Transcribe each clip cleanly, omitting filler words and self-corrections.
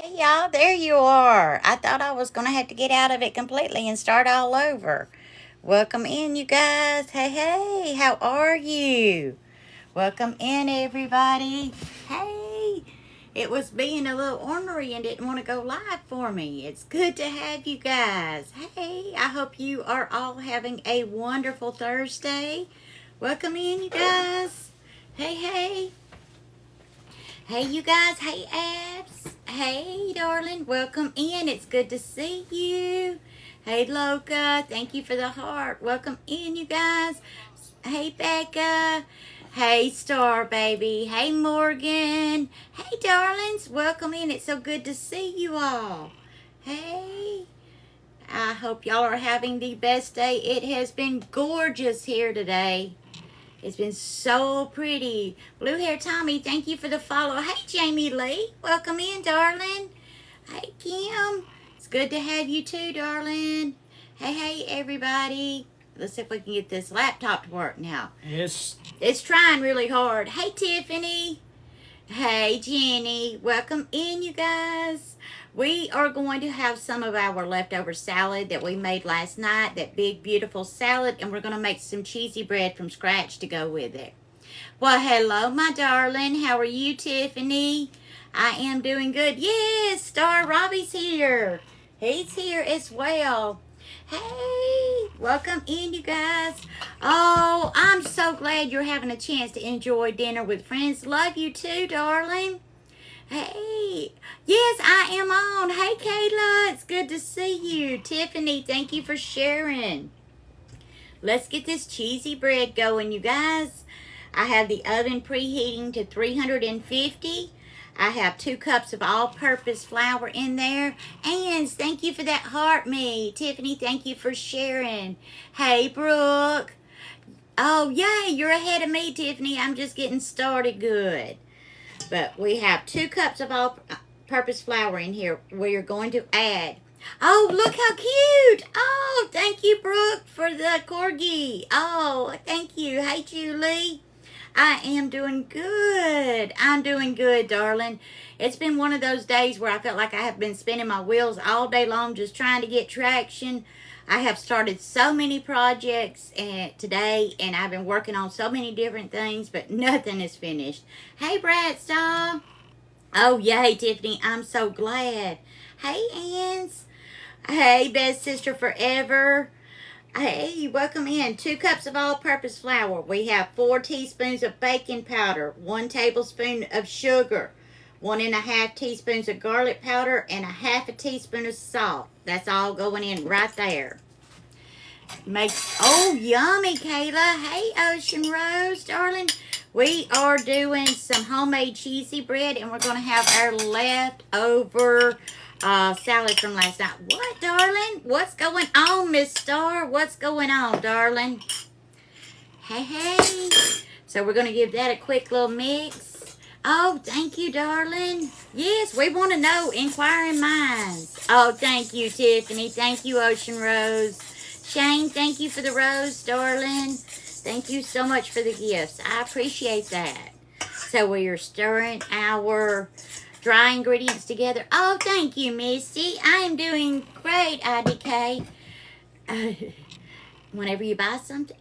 Hey y'all, there you are. I thought I was going to have to get out of it completely and start all over. Welcome in, you guys. Hey, hey, how are you? Welcome in, everybody. Hey, it was being a little ornery and didn't want to go live for me. It's good to have you guys. Hey, I hope you are all having a wonderful Thursday. Welcome in, you guys. Hey, hey. Hey, you guys. Hey, Abs. Hey, darling. Welcome in. It's good to see you. Hey, Loca. Thank you for the heart. Welcome in, you guys. Hey, Becca. Hey, Star Baby. Hey, Morgan. Hey, darlings. Welcome in. It's so good to see you all. Hey. I hope y'all are having the best day. It has been gorgeous here today. It's been so pretty. Blue Hair Tommy, thank you for the follow. Hey, Jamie Lee. Welcome in, darling. Hey, Kim. It's good to have you too, darling. Hey, hey, everybody. Let's see if we can get this laptop to work now. Yes. It's trying really hard. Hey, Tiffany. Hey, Jenny. Welcome in, you guys. We are going to have some of our leftover salad that we made last night, that big, beautiful salad, and we're going to make some cheesy bread from scratch to go with it. Well, hello, my darling. How are you, Tiffany? I am doing good. Yes, Star Robbie's here. He's here as well. Hey, welcome in, you guys. Oh, I'm so glad you're having a chance to enjoy dinner with friends. Love you too, darling. Hey, yes, I am on. Hey, Kayla, it's good to see you. Tiffany, thank you for sharing. Let's get this cheesy bread going, you guys. I have the oven preheating to 350. I have 2 cups of all-purpose flour in there. And thank you for that heart me. Tiffany, thank you for sharing. Hey, Brooke. Oh, yay, you're ahead of me, Tiffany. I'm just getting started good. But we have 2 cups of all-purpose flour in here. We're going to add. Oh, look how cute. Oh, thank you, Brooke, for the corgi. Oh, thank you. Hey, Julie. I am doing good. I'm doing good, darling. It's been one of those days where I felt like I have been spinning my wheels all day long just trying to get traction. I have started so many projects today, and I've been working on so many different things, but nothing is finished. Hey, Bradstall. Oh, yay, Tiffany. I'm so glad. Hey, Ans. Hey, best sister forever. Hey, welcome in. 2 cups of all-purpose flour. We have 4 teaspoons of baking powder, 1 tablespoon of sugar, 1.5 teaspoons of garlic powder, and 1/2 teaspoon of salt. That's all going in right there. Oh, yummy, Kayla. Hey, Ocean Rose, darling. We are doing some homemade cheesy bread, and we're going to have our leftover salad from last night. What, darling? What's going on, Miss Star? What's going on, darling? Hey, hey. So we're going to give that a quick little mix. Oh, thank you, darling. Yes, we want to know inquiring minds. Oh, thank you, Tiffany. Thank you, Ocean Rose. Shane, thank you for the rose, darling. Thank you so much for the gifts. I appreciate that. So we are stirring our dry ingredients together. Oh, thank you, Misty. I am doing great, IDK. Whenever you buy something.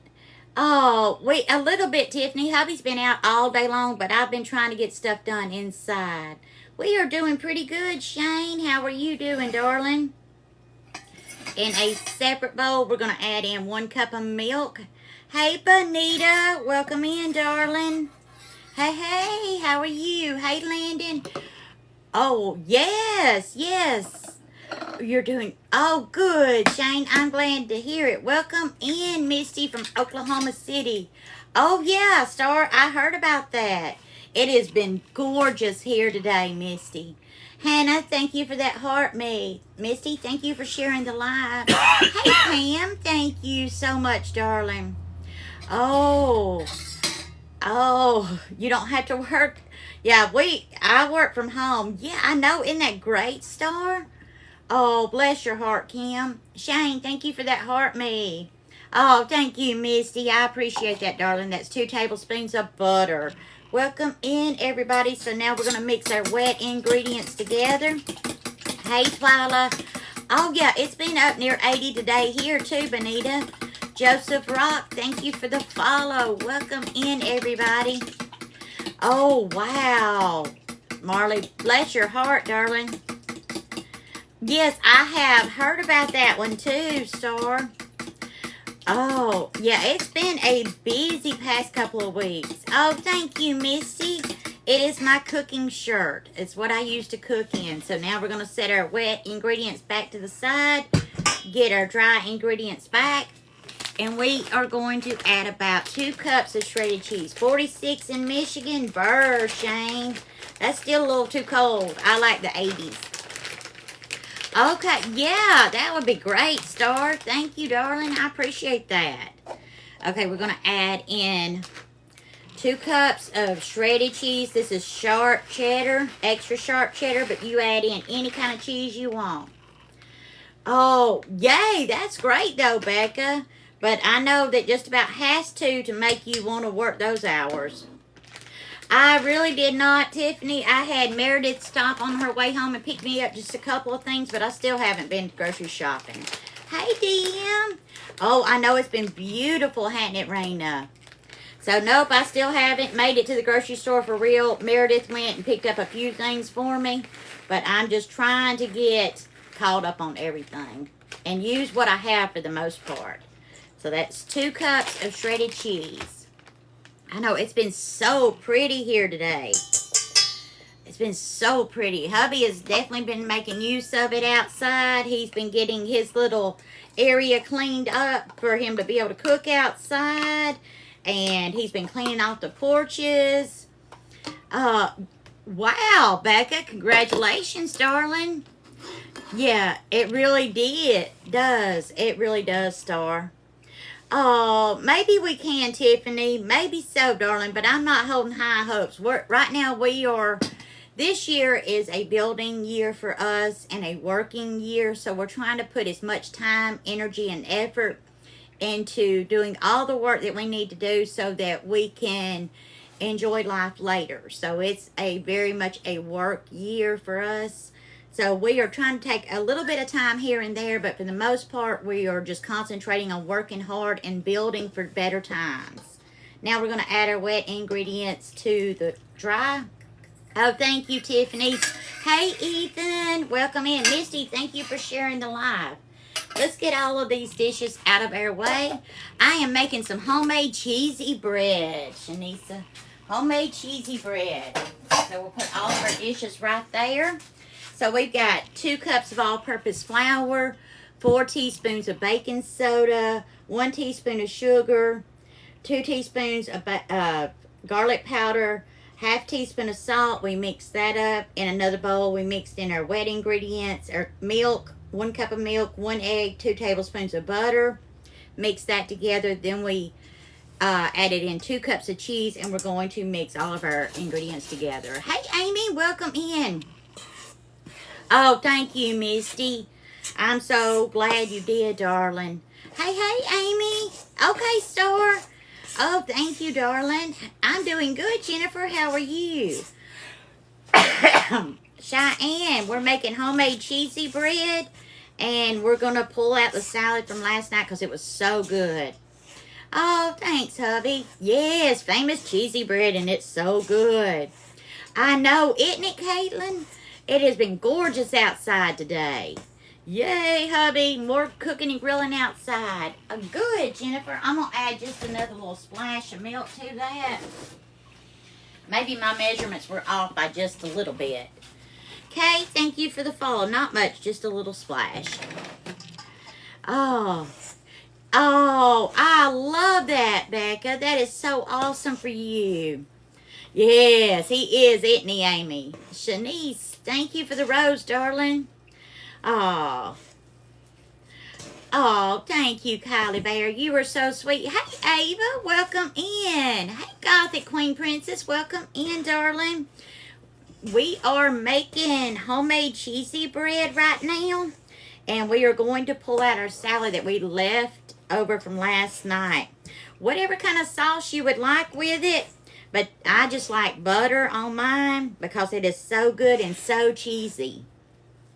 Oh, wait, a little bit, Tiffany. Hubby's been out all day long, but I've been trying to get stuff done inside. We are doing pretty good, Shane. How are you doing, darling? In a separate bowl, we're going to add in 1 cup of milk. Hey, Bonita. Welcome in, darling. Hey, hey. How are you? Hey, Landon. Oh, yes, yes. You're doing, oh, good, Shane. I'm glad to hear it. Welcome in, Misty from Oklahoma City. Oh, yeah, Star, I heard about that. It has been gorgeous here today, Misty. Hannah, thank you for that heart, me. Misty, thank you for sharing the live. Hey, Pam, thank you so much, darling. Oh, you don't have to work. Yeah, I work from home. Yeah, I know. Isn't that great, Star? Oh, bless your heart, Kim. Shane, thank you for that heart me. Oh, thank you, Misty. I appreciate that, darling. That's 2 tablespoons of butter. Welcome in, everybody. So now we're going to mix our wet ingredients together. Hey, Twyla. Oh, yeah, it's been up near 80 today here, too, Benita. Joseph Rock, thank you for the follow. Welcome in, everybody. Oh, wow. Marley, bless your heart, darling. Yes, I have heard about that one, too, Star. Oh, yeah, it's been a busy past couple of weeks. Oh, thank you, Misty. It is my cooking shirt. It's what I use to cook in. So now we're going to set our wet ingredients back to the side, get our dry ingredients back, and we are going to add about 2 cups of shredded cheese. 46 in Michigan. Burr, Shane. That's still a little too cold. I like the 80s. Okay, yeah, that would be great, Star. Thank you, darling. I appreciate that. Okay, we're going to add in 2 cups of shredded cheese. This is sharp cheddar, extra sharp cheddar, but you add in any kind of cheese you want. Oh, yay, that's great, though, Becca. But I know that just about has to make you want to work those hours. I really did not, Tiffany. I had Meredith stop on her way home and pick me up just a couple of things, but I still haven't been grocery shopping. Hey, DM. Oh, I know it's been beautiful, hadn't it, Raina? So, nope, I still haven't made it to the grocery store for real. Meredith went and picked up a few things for me, but I'm just trying to get caught up on everything and use what I have for the most part. So, that's 2 cups of shredded cheese. I know, it's been so pretty here today. It's been so pretty. Hubby has definitely been making use of it outside. He's been getting his little area cleaned up for him to be able to cook outside. And he's been cleaning off the porches. Wow, Becca, congratulations, darling. Yeah, it really does. It really does, Star. Oh, maybe we can, Tiffany. Maybe so, darling, but I'm not holding high hopes. Right now, this year is a building year for us and a working year, so we're trying to put as much time, energy, and effort into doing all the work that we need to do so that we can enjoy life later. So it's very much a work year for us. So we are trying to take a little bit of time here and there, but for the most part, we are just concentrating on working hard and building for better times. Now we're going to add our wet ingredients to the dry. Oh, thank you, Tiffany. Hey, Ethan. Welcome in. Misty, thank you for sharing the live. Let's get all of these dishes out of our way. I am making some homemade cheesy bread, Shanisa. Homemade cheesy bread. So we'll put all of our dishes right there. So we've got 2 cups of all-purpose flour, 4 teaspoons of baking soda, 1 teaspoon of sugar, 2 teaspoons of garlic powder, half teaspoon of salt. We mixed that up. In another bowl, we mixed in our wet ingredients, our milk, 1 cup of milk, 1 egg, 2 tablespoons of butter. Mix that together. Then we added in 2 cups of cheese, and we're going to mix all of our ingredients together. Hey, Amy, welcome in. Oh, thank you, Misty. I'm so glad you did, darling. Hey, Amy. Okay, Star. Oh, thank you, darling. I'm doing good, Jennifer. How are you? Cheyenne, we're making homemade cheesy bread, and we're going to pull out the salad from last night because it was so good. Oh, thanks, hubby. Yes, famous cheesy bread, and it's so good. I know, isn't it, Caitlin? It has been gorgeous outside today. Yay, hubby. More cooking and grilling outside. Good, Jennifer. I'm going to add just another little splash of milk to that. Maybe my measurements were off by just a little bit. Okay, thank you for the follow. Not much, just a little splash. Oh, I love that, Becca. That is so awesome for you. Yes, he is, isn't he, Amy? Shanice, thank you for the rose, darling. Oh, thank you, Kylie Bear. You were so sweet. Hey, Ava, welcome in. Hey, Gothic Queen Princess, welcome in, darling. We are making homemade cheesy bread right now, and we are going to pull out our salad that we left over from last night. Whatever kind of sauce you would like with it, But I just like butter on mine because it is so good and so cheesy.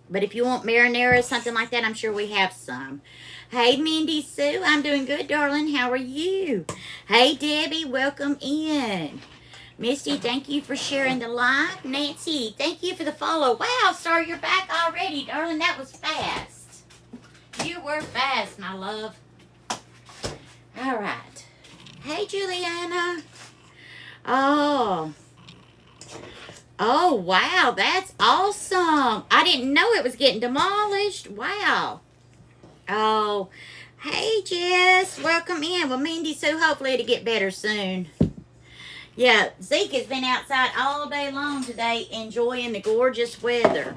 But if you want marinara, something like that, I'm sure we have some. Hey, Mindy Sue. I'm doing good, darling. How are you? Hey, Debbie. Welcome in. Misty, thank you for sharing the live. Nancy, thank you for the follow. Wow, Star, you're back already, darling. That was fast. You were fast, my love. All right. Hey, Juliana. Oh. Oh, wow. That's awesome. I didn't know it was getting demolished. Wow. Oh. Hey, Jess. Welcome in. Well, Mindy Sue, hopefully it'll get better soon. Yeah, Zeke has been outside all day long today enjoying the gorgeous weather.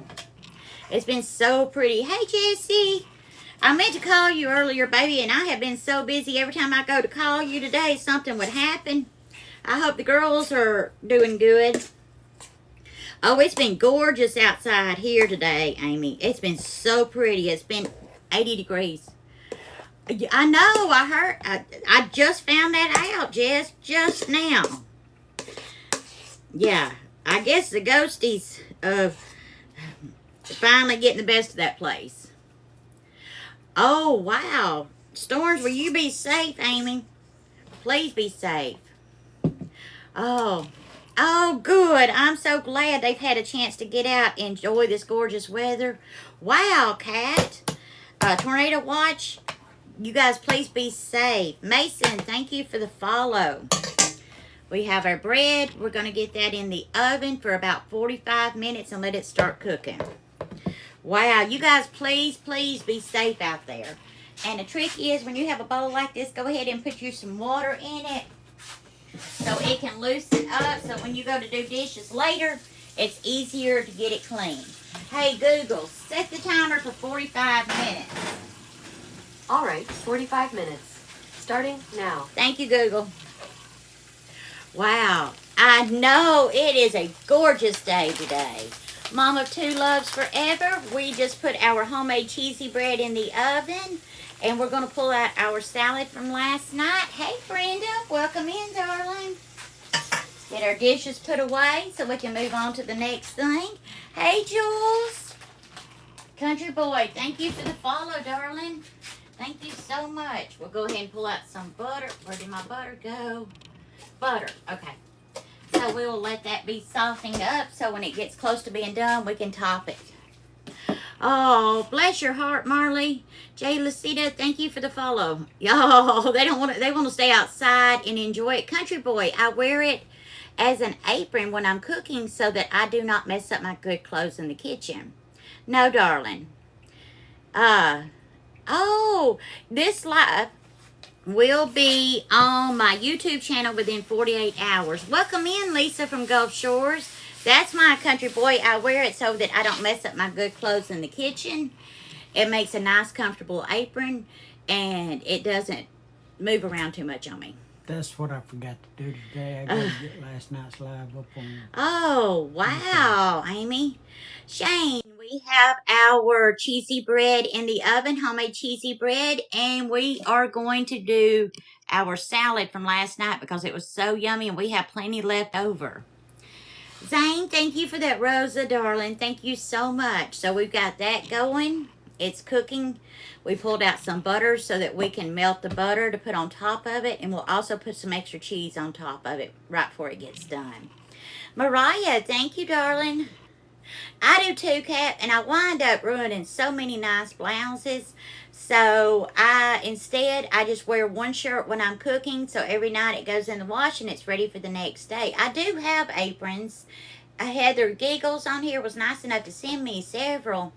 It's been so pretty. Hey, Jessie. I meant to call you earlier, baby, and I have been so busy. Every time I go to call you today, something would happen. I hope the girls are doing good. Oh, it's been gorgeous outside here today, Amy. It's been so pretty. It's been 80 degrees. I know. I heard. I just found that out, Jess, just now. Yeah, I guess the ghosties finally getting the best of that place. Oh, wow. Storms, will you be safe, Amy? Please be safe. Oh, good. I'm so glad they've had a chance to get out and enjoy this gorgeous weather. Wow, Kat. Tornado watch. You guys, please be safe. Mason, thank you for the follow. We have our bread. We're going to get that in the oven for about 45 minutes and let it start cooking. Wow, you guys, please be safe out there. And the trick is when you have a bowl like this, go ahead and put you some water in it so it can loosen up. So when you go to do dishes later, it's easier to get it clean. Hey, Google, set the timer for 45 minutes. All right, 45 minutes. Starting now. Thank you, Google. Wow, I know it is a gorgeous day today. Mom of Two loves forever. We just put our homemade cheesy bread in the oven, and we're going to pull out our salad from last night. Hey, Brenda, welcome in, darling. Get our dishes put away so we can move on to the next thing. Hey, Jules. Country boy, thank you for the follow, darling. Thank you so much. We'll go ahead and pull out some butter. Where did my butter go? Butter. Okay. So we will let that be softening up so when it gets close to being done, we can top it. Oh, bless your heart, Marley. Jay Lucida, thank you for the follow. Y'all, they want to stay outside and enjoy it. Country boy, I wear it as an apron when I'm cooking so that I do not mess up my good clothes in the kitchen. No, darling. This live will be on my YouTube channel within 48 hours. Welcome in, Lisa from Gulf Shores. That's my country boy. I wear it so that I don't mess up my good clothes in the kitchen. It makes a nice, comfortable apron, and it doesn't move around too much on me. That's what I forgot to do today. I got to get last night's live up on. Oh, wow, Amy. Shane, we have our cheesy bread in the oven, homemade cheesy bread, and we are going to do our salad from last night because it was so yummy and we have plenty left over. Zane, thank you for that, Rosa, darling. Thank you so much. So we've got that going. It's cooking. We pulled out some butter so that we can melt the butter to put on top of it, and we'll also put some extra cheese on top of it right before it gets done. Mariah, thank you, darling. I do too, Kat, and I wind up ruining so many nice blouses. So instead I just wear one shirt when I'm cooking, so every night it goes in the wash and it's ready for the next day. I do have aprons. Heather Giggles on here was nice enough to send me several,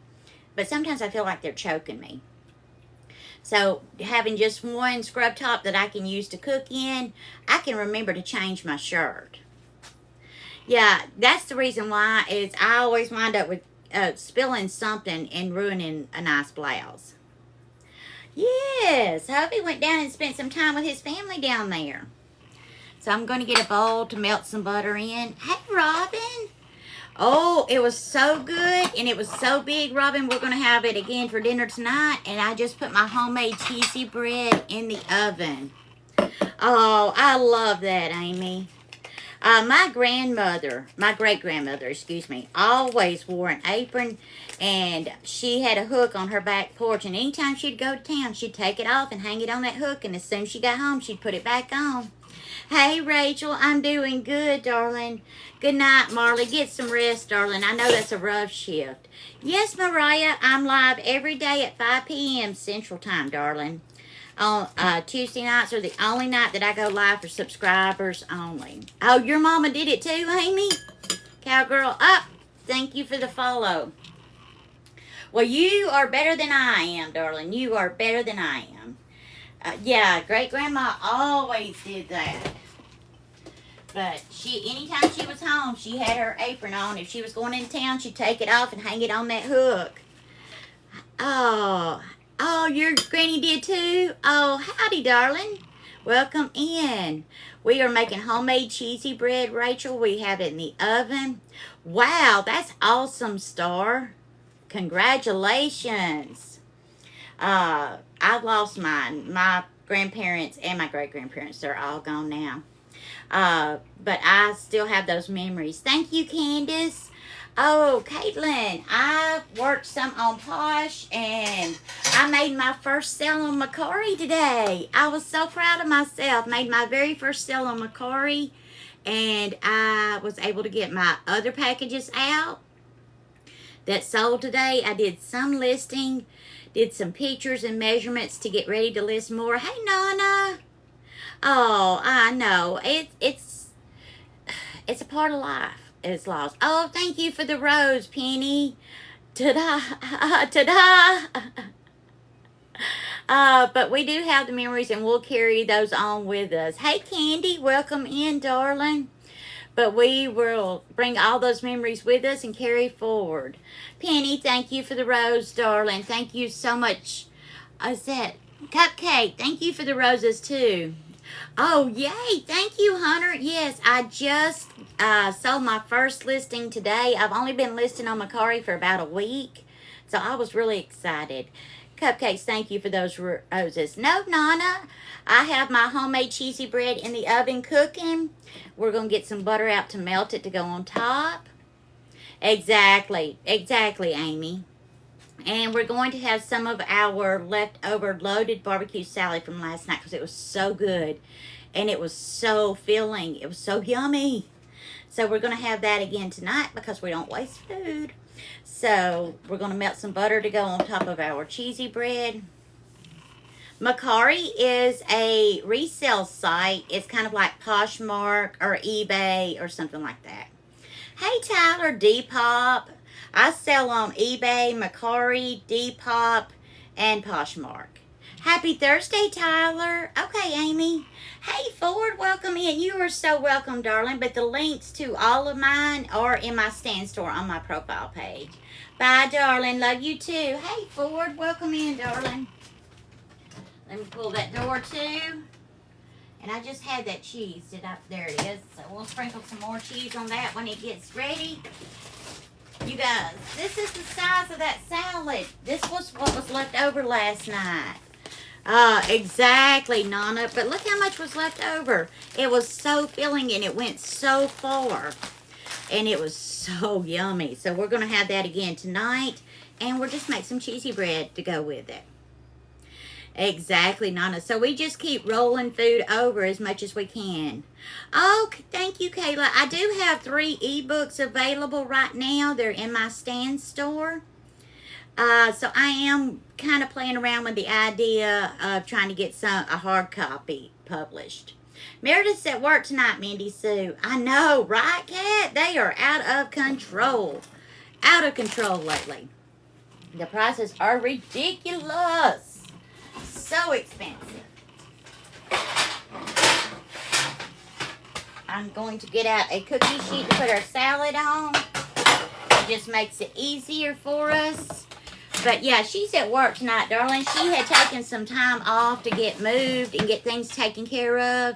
but sometimes I feel like they're choking me. So having just one scrub top that I can use to cook in, I can remember to change my shirt. Yeah, that's the reason why is I always wind up with spilling something and ruining a nice blouse. Yes, hubby went down and spent some time with his family down there. So I'm going to get a bowl to melt some butter in. Hey, Robin. Oh, it was so good, and it was so big, Robin. We're going to have it again for dinner tonight, and I just put my homemade cheesy bread in the oven. Oh, I love that, Amy. My great-grandmother, excuse me, always wore an apron, and she had a hook on her back porch, and anytime she'd go to town, she'd take it off and hang it on that hook, and as soon as she got home, she'd put it back on. Hey, Rachel, I'm doing good, darling. Good night, Marley. Get some rest, darling. I know that's a rough shift. Yes, Mariah, I'm live every day at 5 p.m. Central Time, darling. On Tuesday nights are the only night that I go live for subscribers only. Oh, your mama did it too, Amy? Cowgirl up. Thank you for the follow. Well, you are better than I am, darling. You are better than I am. Yeah, great-grandma always did that. But anytime she was home, she had her apron on. If she was going in town, she'd take it off and hang it on that hook. Oh, your granny did too? Oh, howdy, darling. Welcome in. We are making homemade cheesy bread, Rachel. We have it in the oven. Wow, that's awesome, Star. Congratulations. I've lost mine. My grandparents and my great-grandparents, they're all gone now. But I still have those memories. Thank you, Candace. Oh, Caitlin, I worked some on Posh, and I made my first sale on Macari today. I was so proud of myself. Made my very first sale on Macari, and I was able to get my other packages out that sold today. I did some listing, did some pictures and measurements to get ready to list more. Hey, Nana. Oh, I know. It's a part of life. It's lost. Oh, thank you for the rose, Penny. Ta-da. Ta-da. But we do have the memories, and we'll carry those on with us. Hey, Candy. Welcome in, darling. But we will bring all those memories with us and carry forward. Penny, thank you for the rose, darling. Thank you so much. Is that Cupcake? Thank you for the roses, too. Oh, yay. Thank you, Hunter. Yes, I just sold my first listing today. I've only been listing on Macari for about a week, so I was really excited. Cupcakes, thank you for those roses. No, Nana, I have my homemade cheesy bread in the oven cooking. We're going to get some butter out to melt it to go on top. Exactly, Amy. And we're going to have some of our leftover loaded barbecue salad from last night because it was so good. And it was so filling. It was so yummy. So we're going to have that again tonight because we don't waste food. So we're going to melt some butter to go on top of our cheesy bread. Macari is a resale site. It's kind of like Poshmark or eBay or something like that. Hey, Tyler, Depop. I sell on eBay, Macari, Depop, and Poshmark. Happy Thursday, Tyler. Okay, Amy. Hey, Ford, welcome in. You are so welcome, darling. But the links to all of mine are in my stand store on my profile page. Bye, darling. Love you, too. Hey, Ford, welcome in, darling. Let me pull that door, too. And I just had that cheese. There it is. So we'll sprinkle some more cheese on that when it gets ready. You guys, this is the size of that salad. This was what was left over last night. Exactly, Nana. But look how much was left over. It was so filling and it went so far. And it was so yummy. So we're going to have that again tonight. And we'll just make some cheesy bread to go with it. Exactly, Nana. So we just keep rolling food over as much as we can. Oh, thank you, Kayla. I do have 3 ebooks available right now. They're in my stand store. So I am kind of playing around with the idea of trying to get a hard copy published. Meredith's at work tonight, Mindy Sue. I know, right, Kat? They are out of control. Out of control lately. The prices are ridiculous. So expensive. I'm going to get out a cookie sheet to put our salad on. It just makes it easier for us. But yeah, she's at work tonight, darling. She had taken some time off to get moved and get things taken care of.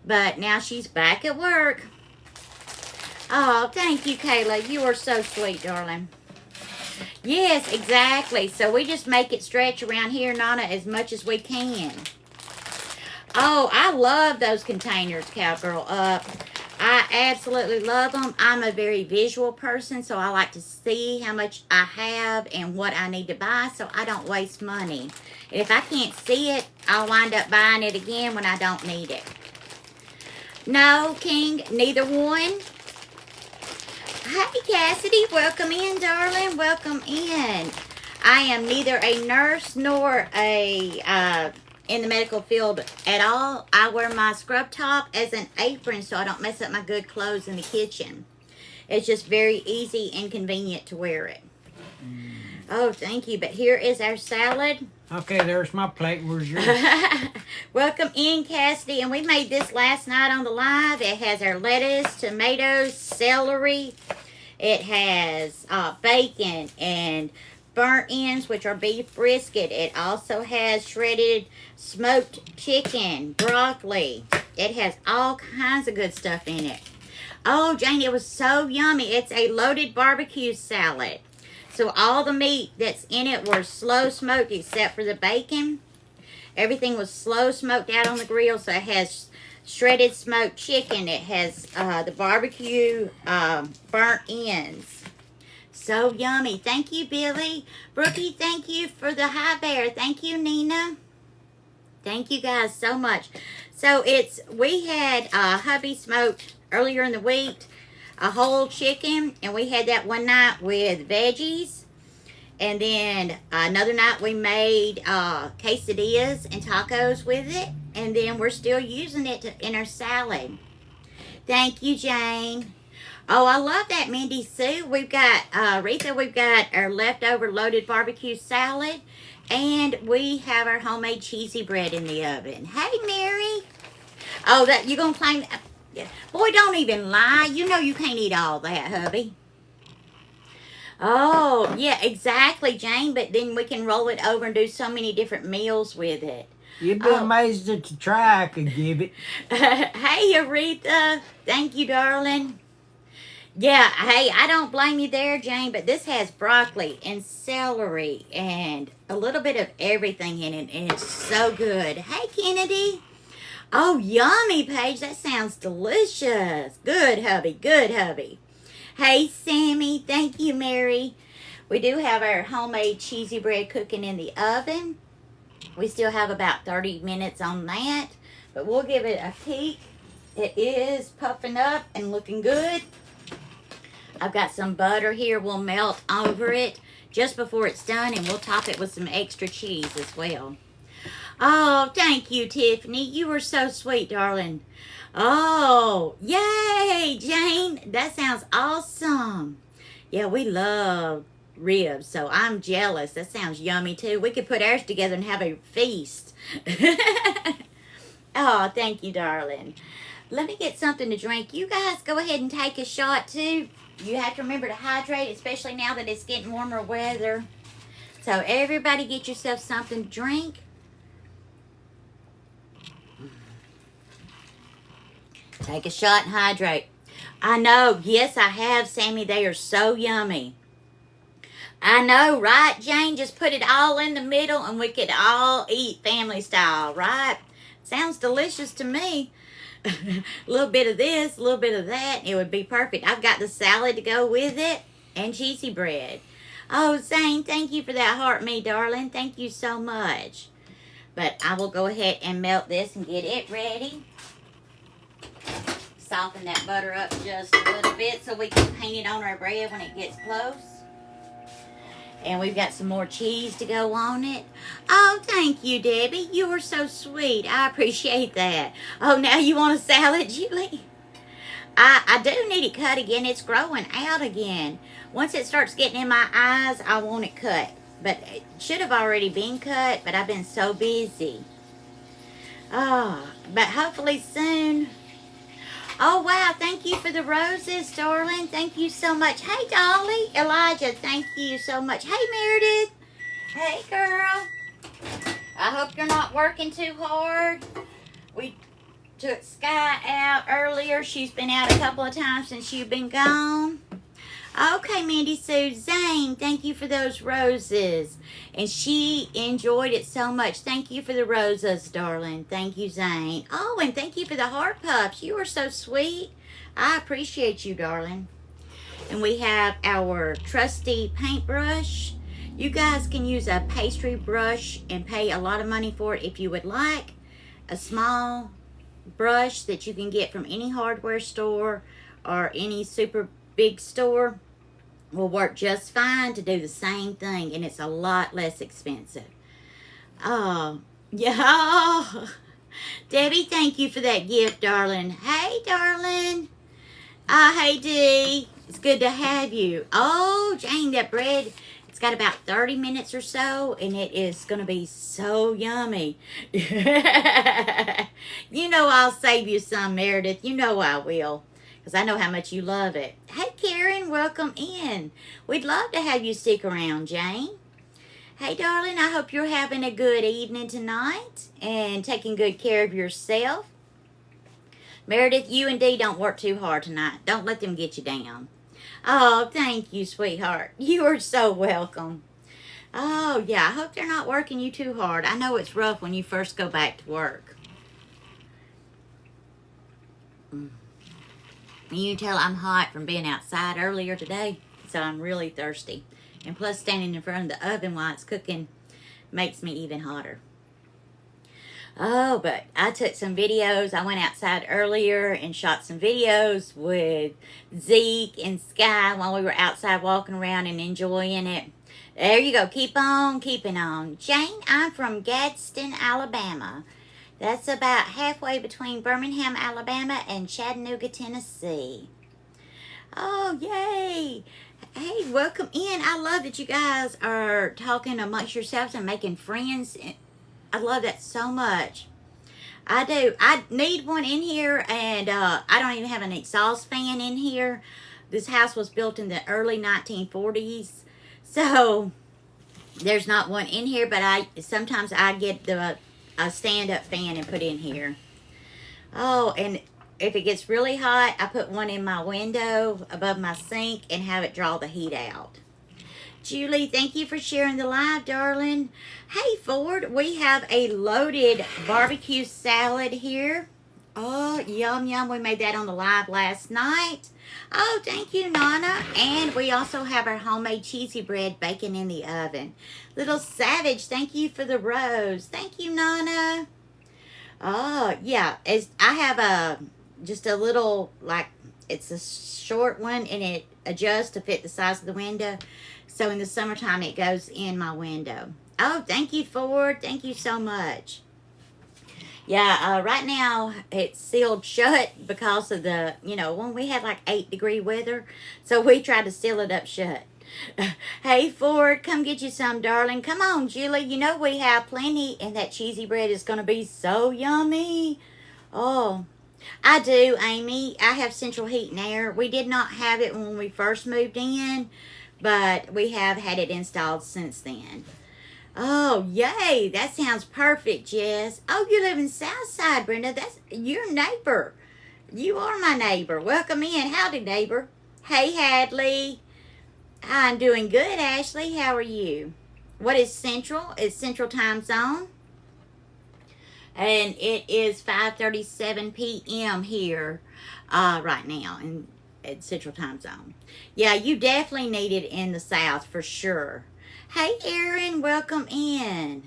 But now she's back at work. Oh, thank you, Kayla. You are so sweet, darling. Yes, exactly. So we just make it stretch around here, Nana, as much as we can. Oh, I love those containers, Cowgirl Up. I absolutely love them. I'm a very visual person, so I like to see how much I have and what I need to buy so I don't waste money. And if I can't see it, I'll wind up buying it again when I don't need it. No, King, neither one. Hi, Cassidy. Welcome in, darling. Welcome in. I am neither a nurse nor a in the medical field at all. I wear my scrub top as an apron so I don't mess up my good clothes in the kitchen. It's just very easy and convenient to wear it. Oh, thank you. But here is our salad. Okay, there's my plate. Where's yours? Welcome in, Cassidy. And we made this last night on the live. It has our lettuce, tomatoes, celery. It has bacon and burnt ends, which are beef brisket. It also has shredded smoked chicken, broccoli. It has all kinds of good stuff in it. Oh, Jane, it was so yummy. It's a loaded barbecue salad. So all the meat that's in it was slow smoked except for the bacon. Everything was slow smoked out on the grill. So it has shredded smoked chicken. It has the barbecue burnt ends. So yummy. Thank you, Billy. Brookie, thank you for the hi bear. Thank you, Nina. Thank you guys so much. So we had hubby smoked earlier in the week a whole chicken, and we had that one night with veggies. And then another night we made quesadillas and tacos with it. And then we're still using it in our salad. Thank you, Jane. Oh, I love that, Mindy Sue. We've got, Retha, we've got our leftover loaded barbecue salad. And we have our homemade cheesy bread in the oven. Hey, Mary. Oh, that you going to claim that? Boy, don't even lie. You know you can't eat all that, hubby. Oh, yeah, exactly, Jane. But then we can roll it over and do so many different meals with it. You'd be amazed at the try I could give it. Hey, Aretha. Thank you, darling. Yeah, hey, I don't blame you there, Jane, but this has broccoli and celery and a little bit of everything in it, and it's so good. Hey, Kennedy. Oh, yummy, Paige. That sounds delicious. Good, hubby. Good, hubby. Hey, Sammy. Thank you, Mary. We do have our homemade cheesy bread cooking in the oven. We still have about 30 minutes on that, but we'll give it a peek. It is puffing up and looking good. I've got some butter here. We'll melt over it just before it's done, and we'll top it with some extra cheese as well. Oh, thank you, Tiffany. You were so sweet, darling. Oh, yay, Jane. That sounds awesome. Yeah, we love ribs, so I'm jealous. That sounds yummy, too. We could put ours together and have a feast. Oh, thank you, darling. Let me get something to drink. You guys go ahead and take a shot, too. You have to remember to hydrate, especially now that it's getting warmer weather. So everybody get yourself something to drink. Take a shot and hydrate. I know. Yes, I have, Sammy. They are so yummy. I know, right, Jane? Just put it all in the middle and we could all eat family style, right? Sounds delicious to me. A little bit of this, a little bit of that. It would be perfect. I've got the salad to go with it and cheesy bread. Oh, Zane, thank you for that heart, me darling. Thank you so much. But I will go ahead and melt this and get it ready. Soften that butter up just a little bit so we can paint it on our bread when it gets close. And we've got some more cheese to go on it. Oh, thank you, Debbie. You were so sweet. I appreciate that. Oh, now you want a salad, Julie? I do need it cut again. It's growing out again. Once it starts getting in my eyes, I want it cut. But it should have already been cut, but I've been so busy. Oh, but hopefully soon. Oh, wow. Thank you for the roses, darling. Thank you so much. Hey, Dolly. Elijah, thank you so much. Hey, Meredith. Hey, girl. I hope you're not working too hard. We took Sky out earlier. She's been out a couple of times since you've been gone. Okay, Mandy Sue. Zane, thank you for those roses. And she enjoyed it so much. Thank you for the roses, darling. Thank you, Zane. Oh, and thank you for the heart puffs. You are so sweet. I appreciate you, darling. And we have our trusty paintbrush. You guys can use a pastry brush and pay a lot of money for it if you would like. A small brush that you can get from any hardware store or any super big store will work just fine to do the same thing, and it's a lot less expensive. Oh, yeah. Debbie, thank you for that gift, darling. Hey, darling. Hey, Dee. It's good to have you. Oh, Jane, that bread, it's got about 30 minutes or so, and it is going to be so yummy. You know I'll save you some, Meredith. You know I will, because I know how much you love it. Hey, Karen, welcome in. We'd love to have you stick around, Jane. Hey, darling, I hope you're having a good evening tonight and taking good care of yourself. Meredith, you and Dee don't work too hard tonight. Don't let them get you down. Oh, thank you, sweetheart. You are so welcome. Oh, yeah, I hope they're not working you too hard. I know it's rough when you first go back to work. You can tell I'm hot from being outside earlier today, so I'm really thirsty. And plus, standing in front of the oven while it's cooking makes me even hotter. Oh, but I took some videos. I went outside earlier and shot some videos with Zeke and Sky while we were outside walking around and enjoying it. There you go. Keep on keeping on. Jane, I'm from Gadsden, Alabama. That's about halfway between Birmingham, Alabama and Chattanooga, Tennessee. Oh, yay. Hey, welcome in. I love that you guys are talking amongst yourselves and making friends. I love that so much. I do. I need one in here, and I don't even have an exhaust fan in here. This house was built in the early 1940s, so there's not one in here, but sometimes I get a stand-up fan and put in here. Oh, and if it gets really hot, I put one in my window above my sink and have it draw the heat out. Julie, thank you for sharing the live, darling. Hey, Ford, we have a loaded barbecue salad here. Oh, yum, yum. We made that on the live last night. Oh, thank you, Nana. And we also have our homemade cheesy bread baking in the oven. Little Savage, thank you for the rose. Thank you, Nana. Oh, yeah. I have just a little, like, it's a short one, and it adjusts to fit the size of the window. So in the summertime, it goes in my window. Oh, thank you, Ford. Thank you so much. Yeah, right now, it's sealed shut because of the, when we had like 8-degree weather. So we tried to seal it up shut. Hey, Ford, come get you some, darling. Come on, Julie. You know we have plenty, and that cheesy bread is going to be so yummy. Oh, I do, Amy. I have central heat and air. We did not have it when we first moved in, but we have had it installed since then. Oh, yay. That sounds perfect, Jess. Oh, you live in Southside, Brenda. That's your neighbor. You are my neighbor. Welcome in. Howdy, neighbor. Hey, Hadley. I'm doing good, Ashley. How are you? What is Central? It's Central Time Zone. And it is 5:37 p.m. here right now in Central Time Zone. Yeah, you definitely need it in the South for sure. Hey, Erin, welcome in.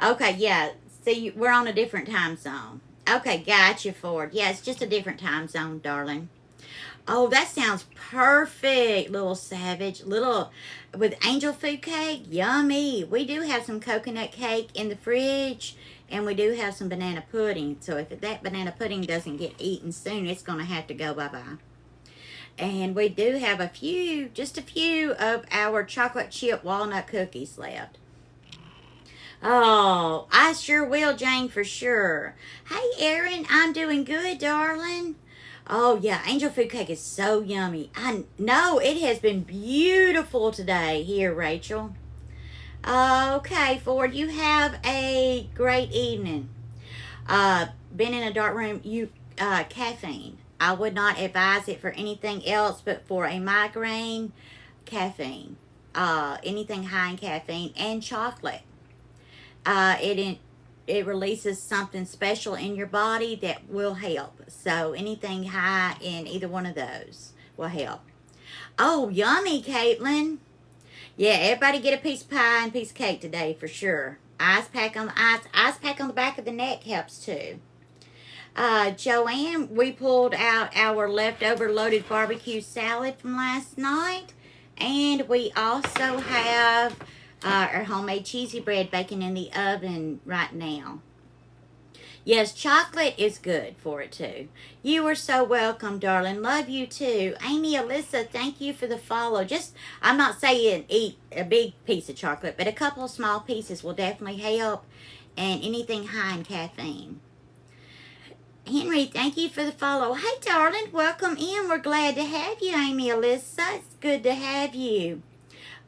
Okay, yeah, see, we're on a different time zone. Okay, gotcha, Ford. Yeah, it's just a different time zone, darling. Oh, that sounds perfect, little Savage. With angel food cake, yummy. We do have some coconut cake in the fridge, and we do have some banana pudding. So if that banana pudding doesn't get eaten soon, it's going to have to go bye-bye. And we do have just a few of our chocolate chip walnut cookies left. Oh, I sure will, Jane, for sure. Hey, Erin, I'm doing good, darling. Oh, yeah, angel food cake is so yummy. I know, it has been beautiful today here, Rachel. Okay, Ford, you have a great evening. Been in a dark room, caffeine. I would not advise it for anything else but for a migraine, caffeine. Anything high in caffeine and chocolate. it releases something special in your body that will help. So anything high in either one of those will help. Oh, yummy, Caitlin. Yeah, everybody get a piece of pie and a piece of cake today for sure. Ice pack on the ice pack on the back of the neck helps too. Joanne, we pulled out our leftover loaded barbecue salad from last night, and we also have our homemade cheesy bread baking in the oven right now. Yes, chocolate is good for it too. You are so welcome, darling. Love you too. Amy, Alyssa, thank you for the follow. I'm not saying eat a big piece of chocolate, but a couple of small pieces will definitely help, and anything high in caffeine. Henry, thank you for the follow. Hey, darling, welcome in. We're glad to have you, Amy, Alyssa. It's good to have you.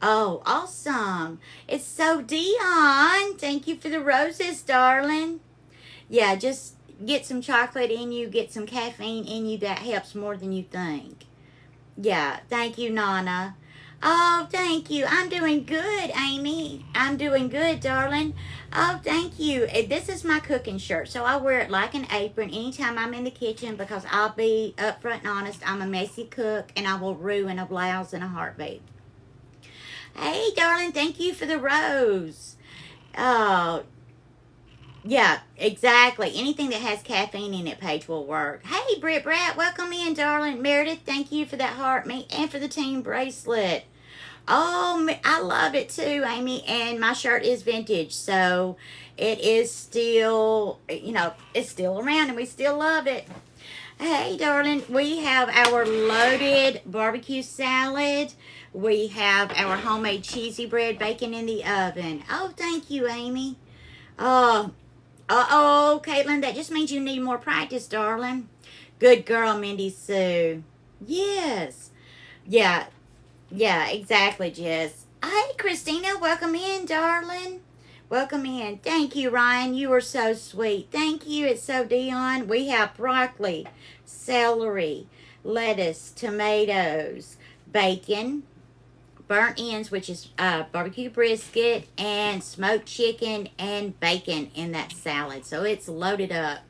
Oh, awesome. It's so Dion. Thank you for the roses, darling. Yeah, just get some chocolate in you, get some caffeine in you. That helps more than you think. Yeah, thank you, Nana. Oh, thank you. I'm doing good, Amy. I'm doing good, darling. Oh, thank you. This is my cooking shirt, so I wear it like an apron anytime I'm in the kitchen because I'll be upfront and honest. I'm a messy cook, and I will ruin a blouse in a heartbeat. Hey, darling, thank you for the rose. Oh, yeah, exactly. Anything that has caffeine in it, Paige, will work. Hey, Britt Brat, welcome in, darling. Meredith, thank you for that heart, me, and for the team bracelet. Oh, I love it too, Amy. And my shirt is vintage, so it is still, it's still around, and we still love it. Hey, darling, we have our loaded barbecue salad. We have our homemade cheesy bread baking in the oven. Oh, thank you, Amy. Oh, Caitlin, that just means you need more practice, darling. Good girl, Mindy Sue. Yes. Yeah, exactly, Jess. Hey, Christina, welcome in, darling. Welcome in. Thank you, Ryan. You are so sweet. Thank you. It's so Dion. We have broccoli, celery, lettuce, tomatoes, bacon, burnt ends, which is barbecue brisket, and smoked chicken and bacon in that salad. So it's loaded up.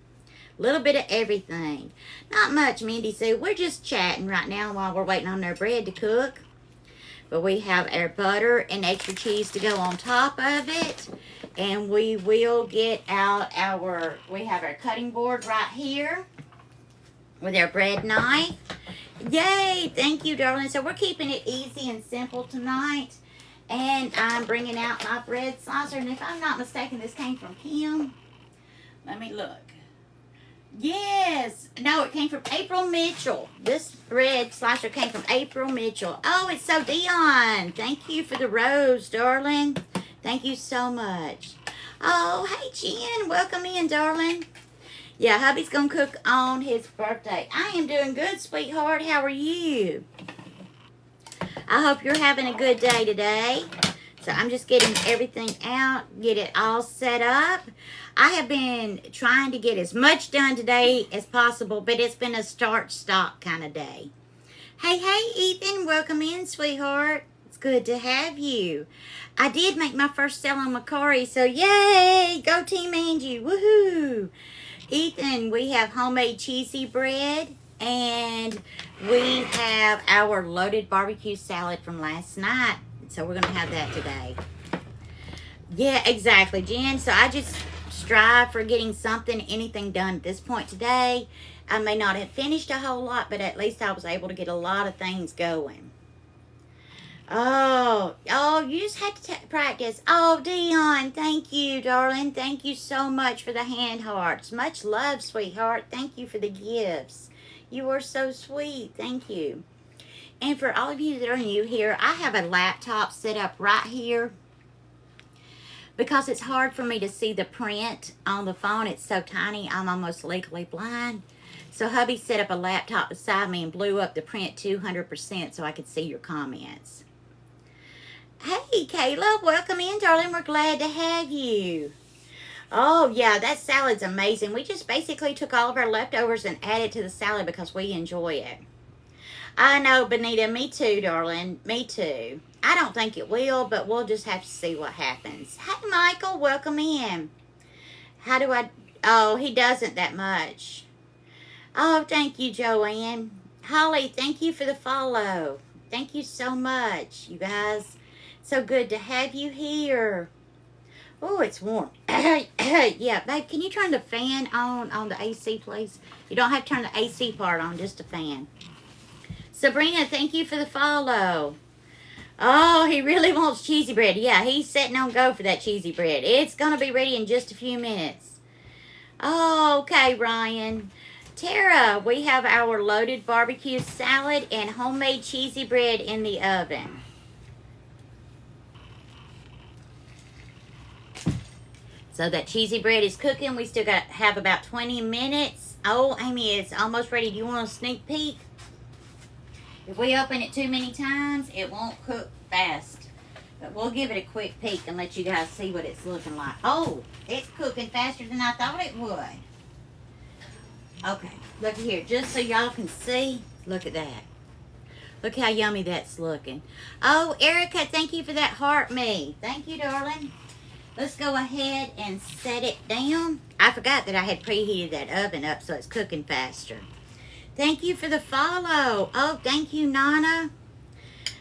A little bit of everything. Not much, Mindy Sue. We're just chatting right now while we're waiting on our bread to cook. But we have our butter and extra cheese to go on top of it. And we will get out we have our cutting board right here with our bread knife. Yay! Thank you, darling. So we're keeping it easy and simple tonight. And I'm bringing out my bread slicer. And if I'm not mistaken, this came from Kim. Let me look. Yes. No, it came from April Mitchell. This bread slicer came from April Mitchell. Oh, it's so Dion. Thank you for the rose, darling. Thank you so much. Oh, hey, Jen. Welcome in, darling. Yeah, hubby's going to cook on his birthday. I am doing good, sweetheart. How are you? I hope you're having a good day today. So I'm just getting everything out, get it all set up. I have been trying to get as much done today as possible, but it's been a start-stop kind of day. Hey, Ethan. Welcome in, sweetheart. It's good to have you. I did make my first sale on Macari, so yay! Go Team Angie. Woohoo! Ethan, we have homemade cheesy bread, and we have our loaded barbecue salad from last night. So we're going to have that today. Yeah, exactly, Jen. So I just strive for getting anything done at this point today. I may not have finished a whole lot, but at least I was able to get a lot of things going. Oh, you just had to practice. Oh, Dion, thank you, darling. Thank you so much for the hand hearts. Much love, sweetheart. Thank you for the gifts. You are so sweet. Thank you. And for all of you that are new here, I have a laptop set up right here because it's hard for me to see the print on the phone. It's so tiny, I'm almost legally blind. So hubby set up a laptop beside me and blew up the print 200% so I could see your comments. Hey, Kayla, welcome in, darling. We're glad to have you. Oh, yeah, that salad's amazing. We just basically took all of our leftovers and added to the salad because we enjoy it. I know, Benita. Me too, darling. Me too. I don't think it will, but we'll just have to see what happens. Hey, Michael. Welcome in. How do I? Oh, he doesn't that much. Oh, thank you, Joanne. Holly, thank you for the follow. Thank you so much, you guys. So good to have you here. Oh, it's warm. Yeah, babe, can you turn the fan on the AC, please? You don't have to turn the AC part on, just a fan. Sabrina, thank you for the follow. Oh, he really wants cheesy bread. Yeah, he's setting on go for that cheesy bread. It's going to be ready in just a few minutes. Oh, okay, Ryan. Tara, we have our loaded barbecue salad and homemade cheesy bread in the oven. So that cheesy bread is cooking. We still have about 20 minutes. Oh, Amy, it's almost ready. Do you want a sneak peek? If we open it too many times, it won't cook fast. But we'll give it a quick peek and let you guys see what it's looking like. Oh, it's cooking faster than I thought it would. Okay, look here, just so y'all can see. Look at that. Look how yummy that's looking. Oh, Erica, thank you for that heart me. Thank you, darling. Let's go ahead and set it down. I forgot that I had preheated that oven up so it's cooking faster. Thank you for the follow. Oh, thank you, Nana.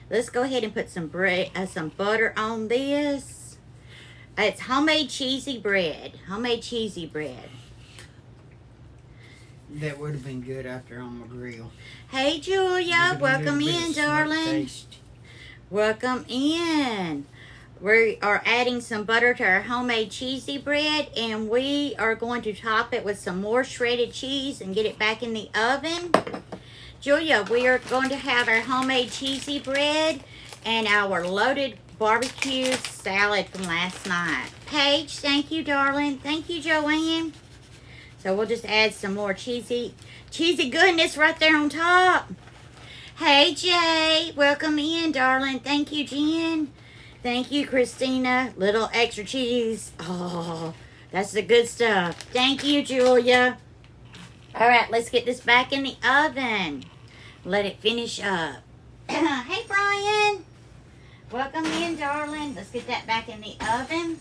Let's go ahead and put some bread, some butter on this. It's homemade cheesy bread. Homemade cheesy bread. That would have been good out there on my grill. Hey, Julia. Welcome in, darling. Welcome in. We are adding some butter to our homemade cheesy bread, and we are going to top it with some more shredded cheese and get it back in the oven. Julia, we are going to have our homemade cheesy bread and our loaded barbecue salad from last night. Paige, thank you, darling. Thank you, Joanne. So we'll just add some more cheesy goodness right there on top. Hey, Jay. Welcome in, darling. Thank you, Jen. Thank you, Christina. Little extra cheese. Oh, that's the good stuff. Thank you, Julia. All right, let's get this back in the oven. Let it finish up. Hey, Brian. Welcome in, darling. Let's get that back in the oven.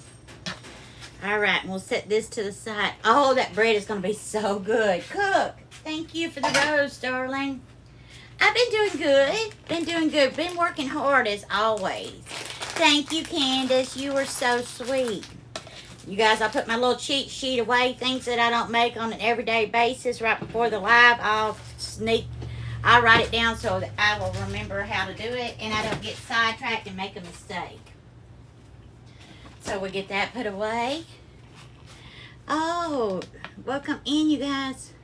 All right, and we'll set this to the side. Oh, that bread is going to be so good. Cook. Thank you for the roast, darling. I've been doing good. Been working hard as always. Thank you, Candace. You were so sweet. You guys, I put my little cheat sheet away, things that I don't make on an everyday basis. Right before the live, I'll write it down so that I will remember how to do it and I don't get sidetracked and make a mistake. So we get that put away. Oh, welcome in, you guys.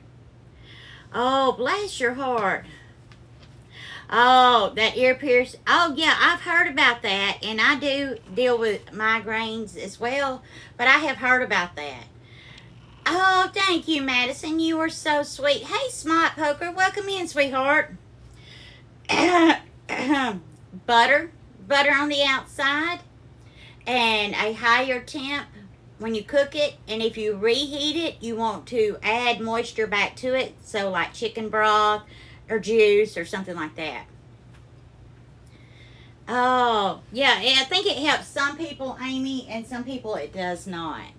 Oh, bless your heart. Oh, that ear pierce. Oh, yeah, I've heard about that. And I do deal with migraines as well. But I have heard about that. Oh, thank you, Madison. You are so sweet. Hey, Smart Poker. Welcome in, sweetheart. Butter on the outside. And a higher temp when you cook it. And if you reheat it, you want to add moisture back to it. So like chicken broth or juice or something like that. Oh, yeah, I think it helps some people, Amy, and some people it does not.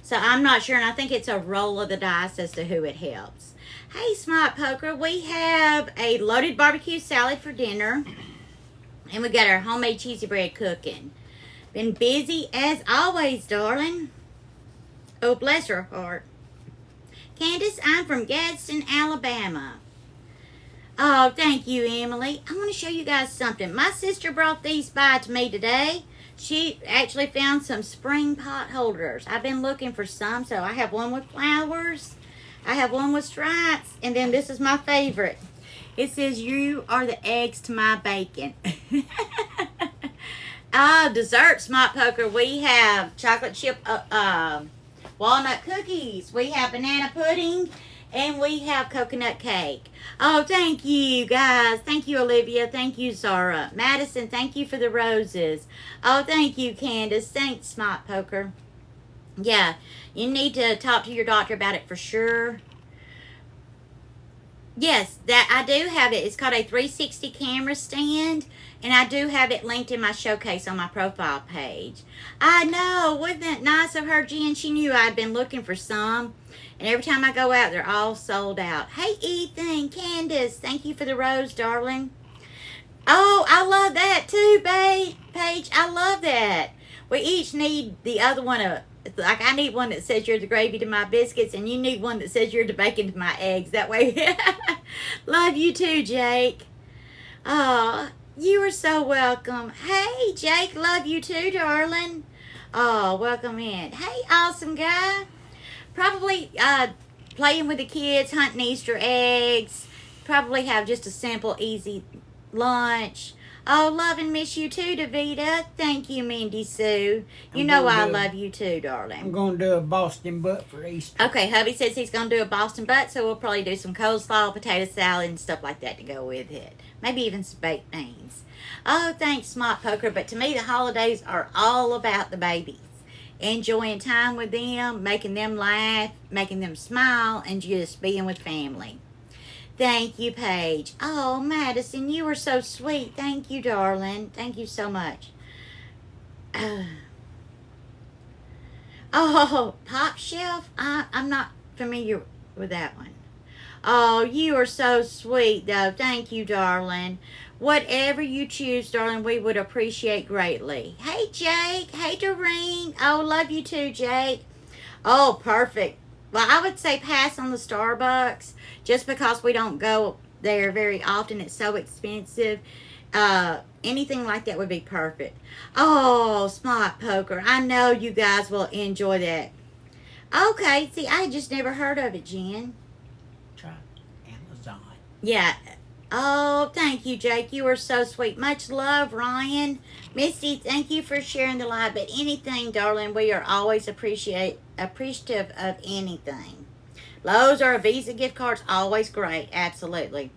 So I'm not sure, and I think it's a roll of the dice as to who it helps. Hey, Smart Poker, we have a loaded barbecue salad for dinner. And we got our homemade cheesy bread cooking. Been busy as always, darling. Oh, bless her heart. Candace, I'm from Gadsden, Alabama. Oh, thank you, Emily. I want to show you guys something. My sister brought these by to me today. She actually found some spring pot holders. I've been looking for some, so I have one with flowers. I have one with stripes, and then this is my favorite. It says, "You are the eggs to my bacon." Dessert, Smart Poker. We have chocolate chip walnut cookies. We have banana pudding. And we have coconut cake. Oh, thank you, guys. Thank you, Olivia. Thank you, Zara. Madison, thank you for the roses. Oh, thank you, Candace. Thanks, Smart Poker. Yeah, you need to talk to your doctor about it for sure. Yes, that I do have it. It's called a 360 camera stand, and I do have it linked in my showcase on my profile page. I know, wasn't that nice of her, Jen? She knew I'd been looking for some, and every time I go out, they're all sold out. Hey, Ethan, Candace, thank you for the rose, darling. Oh, I love that too, babe. Paige, I love that. We each need the other one. Like I need one that says you're the gravy to my biscuits, and you need one that says you're the bacon to my eggs. That way, love you too, Jake. Oh, you are so welcome. Hey, Jake, love you too, darling. Oh, welcome in. Hey, awesome guy. Probably playing with the kids, hunting Easter eggs. Probably have just a simple, easy lunch. Oh, love and miss you too, Davita. Thank you, Mindy Sue. You know I love you too, I'm darling. going to do a Boston butt for Easter. Okay, hubby says he's going to do a Boston butt, so we'll probably do some coleslaw, potato salad, and stuff like that to go with it. Maybe even some baked beans. Oh, thanks, Smart Poker. But to me, the holidays are all about the babies. Enjoying time with them, making them laugh, making them smile, and just being with family. Thank you, Paige. Oh, Madison, you were so sweet. Thank you, darling. Thank you so much. Oh, Pop Shelf? I'm not familiar with that one. Oh, you are so sweet, though. Thank you, darling. Whatever you choose, darling, we would appreciate greatly. Hey, Jake. Hey, Doreen. Oh, love you too, Jake. Oh, perfect. Well, I would say pass on the Starbucks just because we don't go there very often. It's so expensive. Anything like that would be perfect. Oh, Smart Poker. I know you guys will enjoy that. Okay, see, I just never heard of it, Jen. Try Amazon. Yeah. Oh, thank you, Jake. You are so sweet. Much love, Ryan. Misty, thank you for sharing the live. But anything, darling, we are always appreciative of anything. Lowe's or a Visa gift card's always great. Absolutely.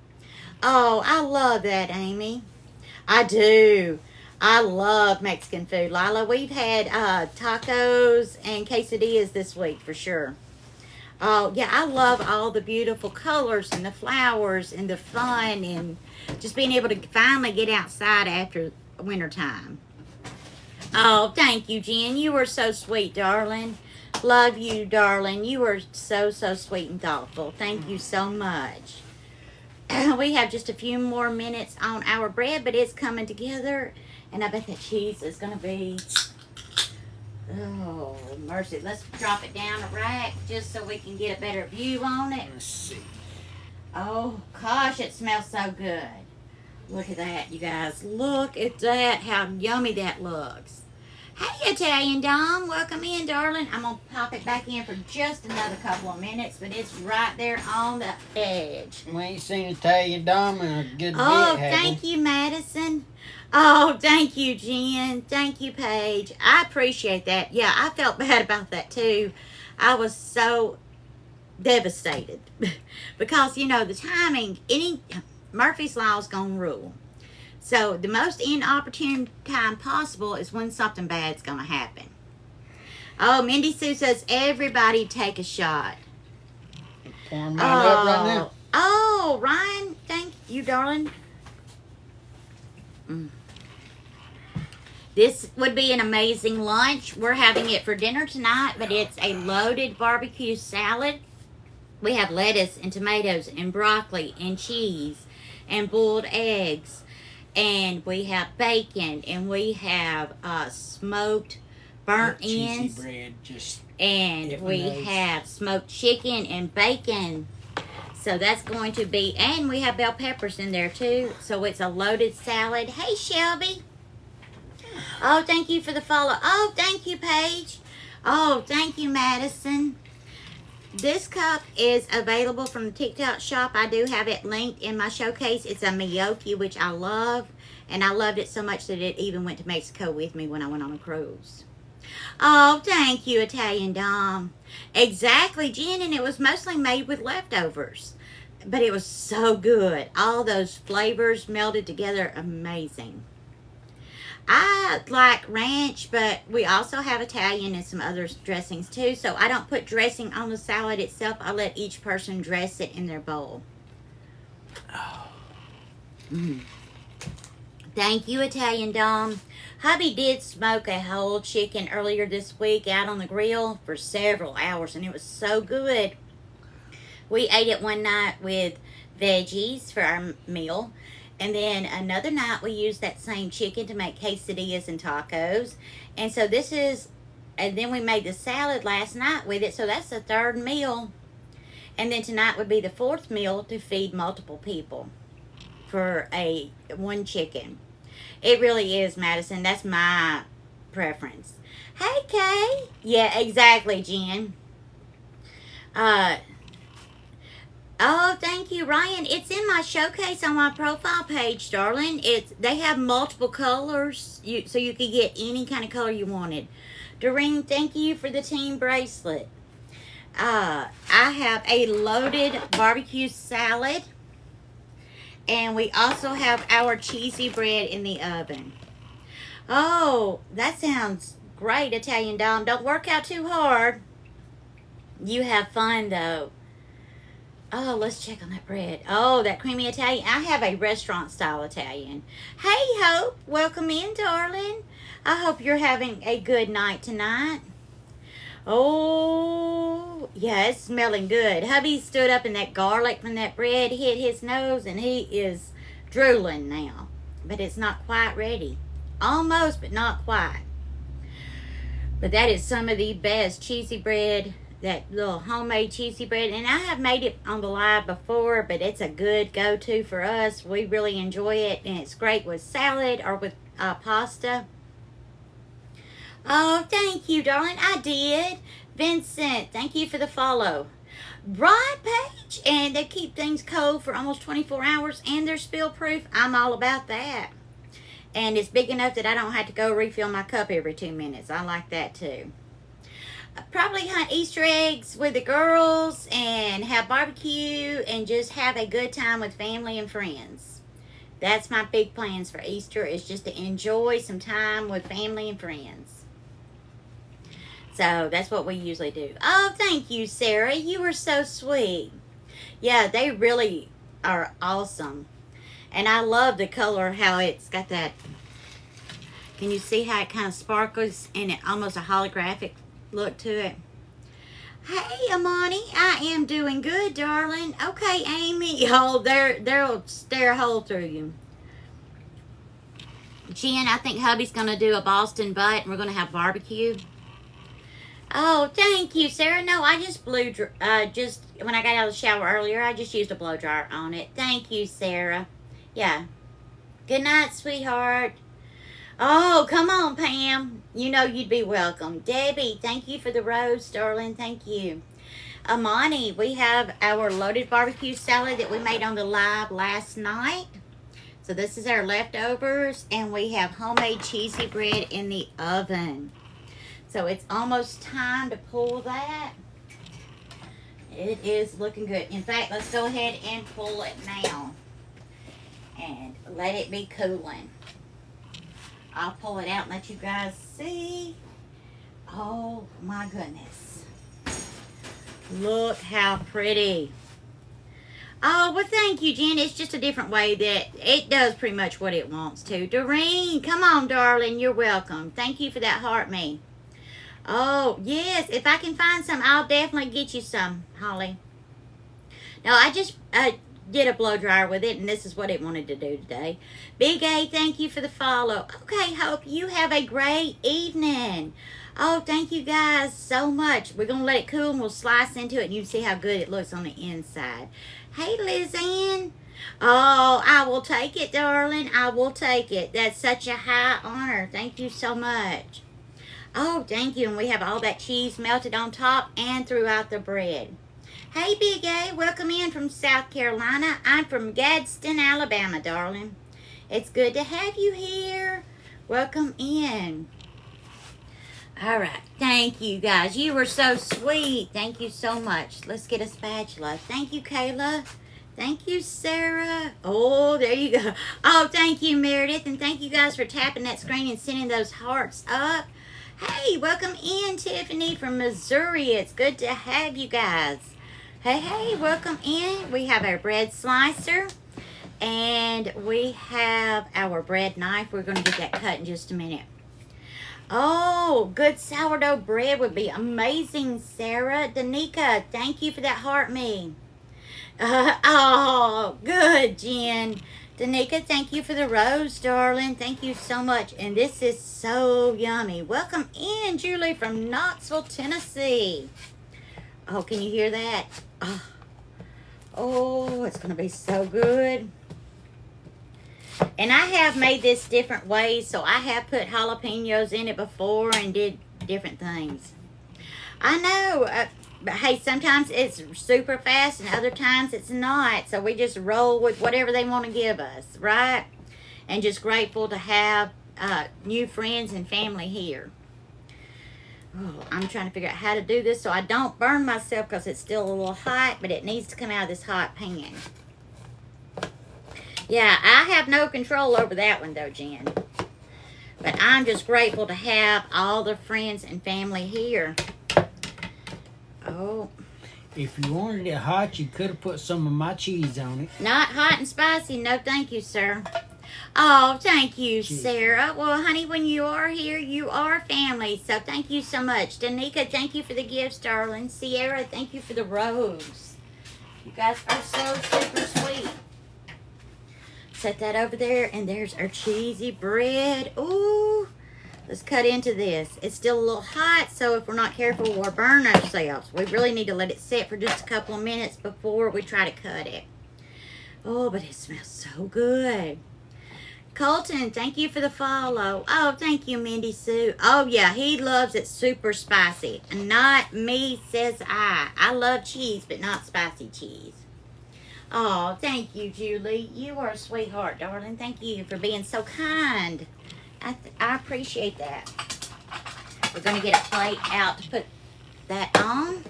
Oh, I love that, Amy. I do. I love Mexican food, Lila. We've had tacos and quesadillas this week for sure. Oh, yeah, I love all the beautiful colors and the flowers and the fun and just being able to finally get outside after wintertime. Oh, thank you, Jen. You were so sweet, darling. Love you, darling. You were so, so sweet and thoughtful. Thank you so much. We have just a few more minutes on our bread, but it's coming together. And I bet that cheese is going to be... Oh, mercy. Let's drop it down a rack just so we can get a better view on it. Let's see. Oh, gosh, it smells so good. Look at that, you guys. Look at that, how yummy that looks. Hey, Italian Dom. Welcome in, darling. I'm going to pop it back in for just another couple of minutes, but it's right there on the edge. We ain't seen Italian Dom in a good Oh, bit, have thank we? you, Madison. Oh, thank you, Jen. Thank you, Paige. I appreciate that. Yeah, I felt bad about that, too. I was so devastated because, you know, the timing, Murphy's Law is going to rule. So the most inopportune time possible is when something bad's going to happen. Oh, Mindy Sue says, everybody take a shot. Pouring mine up right now. Oh, Ryan, thank you, darling. This would be an amazing lunch. We're having it for dinner tonight, but it's a loaded barbecue salad. We have lettuce and tomatoes and broccoli and cheese and boiled eggs. And we have bacon, and we have smoked burnt Cheesy ends, bread, just and we have smoked chicken and bacon. So that's going to be, and we have bell peppers in there too. So it's a loaded salad. Hey, Shelby. Oh, thank you for the follow. Oh, thank you, Paige. Oh, thank you, Madison. This cup is available from the TikTok shop. I do have it linked in my showcase. It's a Miyoki, which I love. And I loved it so much that it even went to Mexico with me when I went on a cruise. Oh, thank you, Italian Dom. Exactly, Jen. And it was mostly made with leftovers. But it was so good. All those flavors melded together. Amazing. I like ranch, but we also have Italian and some other dressings too. So I don't put dressing on the salad itself. I let each person dress it in their bowl. Mm. Thank you, Italian Dom. Hubby did smoke a whole chicken earlier this week out on the grill for several hours, and it was so good. We ate it one night with veggies for our meal, and then another night we used that same chicken to make quesadillas and tacos. And so this is, and then we made the salad last night with it, so that's the third meal. And then tonight would be the fourth meal to feed multiple people for one chicken. It really is, Madison. That's my preference. Hey, Kay. Yeah, exactly, Jen. Oh, thank you, Ryan. It's in my showcase on my profile page, darling. They have multiple colors, so you can get any kind of color you wanted. Doreen, thank you for the team bracelet. I have a loaded barbecue salad. And we also have our cheesy bread in the oven. Oh, that sounds great, Italian Dom. Don't work out too hard. You have fun, though. Oh, let's check on that bread. Oh, that creamy Italian. I have a restaurant-style Italian. Hey, Hope. Welcome in, darling. I hope you're having a good night tonight. Oh, yeah, it's smelling good. Hubby stood up and that garlic from that bread hit his nose, and he is drooling now. But it's not quite ready. Almost, but not quite. But that is some of the best cheesy bread, that little homemade cheesy bread. And I have made it on the live before, but it's a good go-to for us. We really enjoy it, and it's great with salad or with pasta. Oh, thank you, darling. I did. Vincent, thank you for the follow. Right, Paige. And they keep things cold for almost 24 hours, and they're spill proof. I'm all about that. And it's big enough that I don't have to go refill my cup every 2 minutes. I like that too. Probably hunt Easter eggs with the girls and have barbecue and just have a good time with family and friends. That's my big plans for Easter, is just to enjoy some time with family and friends. So that's what we usually do. Oh, thank you, Sarah. You were so sweet. Yeah, they really are awesome. And I love the color, how it's got that. Can you see how it kind of sparkles and it almost a holographic look to it? Hey, Amani. I am doing good, darling. Okay, Amy. Oh, they'll stare a hole through you. Jen, I think hubby's going to do a Boston butt, and we're going to have barbecue. Oh, thank you, Sarah. No, I just blew, just when I got out of the shower earlier, I just used a blow dryer on it. Thank you, Sarah. Yeah. Good night, sweetheart. Oh, come on, Pam. You know you'd be welcome. Debbie, thank you for the rose, darling. Thank you. Amani, we have our loaded barbecue salad that we made on the live last night. So this is our leftovers, and we have homemade cheesy bread in the oven. So it's almost time to pull that. It is looking good. In fact, let's go ahead and pull it now. And let it be cooling. I'll pull it out and let you guys see. Oh my goodness. Look how pretty. Oh, well, thank you, Jen. It's just a different way that it does pretty much what it wants to. Doreen, come on, darling. You're welcome. Thank you for that heart me. Oh, yes. If I can find some, I'll definitely get you some, Holly. No, I just did a blow dryer with it, and this is what it wanted to do today. Big A, thank you for the follow. Okay, Hope, you have a great evening. Oh, thank you guys so much. We're going to let it cool, and we'll slice into it, and you can see how good it looks on the inside. Hey, Lizanne. Oh, I will take it, darling. I will take it. That's such a high honor. Thank you so much. Oh, thank you. And we have all that cheese melted on top and throughout the bread. Hey, Big A. Welcome in from South Carolina. I'm from Gadsden, Alabama, darling. It's good to have you here. Welcome in. All right. Thank you, guys. You were so sweet. Thank you so much. Let's get a spatula. Thank you, Kayla. Thank you, Sarah. Oh, there you go. Oh, thank you, Meredith. And thank you guys for tapping that screen and sending those hearts up. Hey, welcome in, Tiffany from Missouri. It's good to have you guys. Hey, welcome in. We have our bread slicer. And we have our bread knife. We're going to get that cut in just a minute. Oh, good sourdough bread would be amazing, Sarah. Danica, thank you for that heart me. Oh, good, Jen. Danica, thank you for the rose, darling. Thank you so much. And this is so yummy. Welcome in, Julie from Knoxville, Tennessee. Oh, can you hear that? Oh, it's going to be so good. And I have made this different ways, so I have put jalapenos in it before and did different things. I know, but hey, sometimes it's super fast and other times it's not. So we just roll with whatever they want to give us, right? And just grateful to have new friends and family here. Oh, I'm trying to figure out how to do this so I don't burn myself because it's still a little hot, but it needs to come out of this hot pan. Yeah, I have no control over that one though, Jen. But I'm just grateful to have all the friends and family here. Oh. If you wanted it hot, you could have put some of my cheese on it. Not hot and spicy. No, thank you, sir. Oh, thank you, Cheese. Sarah. Well, honey, when you are here, you are family. So thank you so much. Danica, thank you for the gifts, darling. Sierra, thank you for the rose. You guys are so super sweet. Set that over there, and there's our cheesy bread. Ooh, let's cut into this. It's still a little hot, so if we're not careful, we'll burn ourselves. We really need to let it sit for just a couple of minutes before we try to cut it. Oh, but it smells so good. Colton, thank you for the follow. Oh, thank you, Mindy Sue. Oh, yeah, he loves it super spicy. Not me, says I. I love cheese, but not spicy cheese. Oh, thank you, Julie. You are a sweetheart, darling. Thank you for being so kind. I appreciate that. We're going to get a plate out to put that on.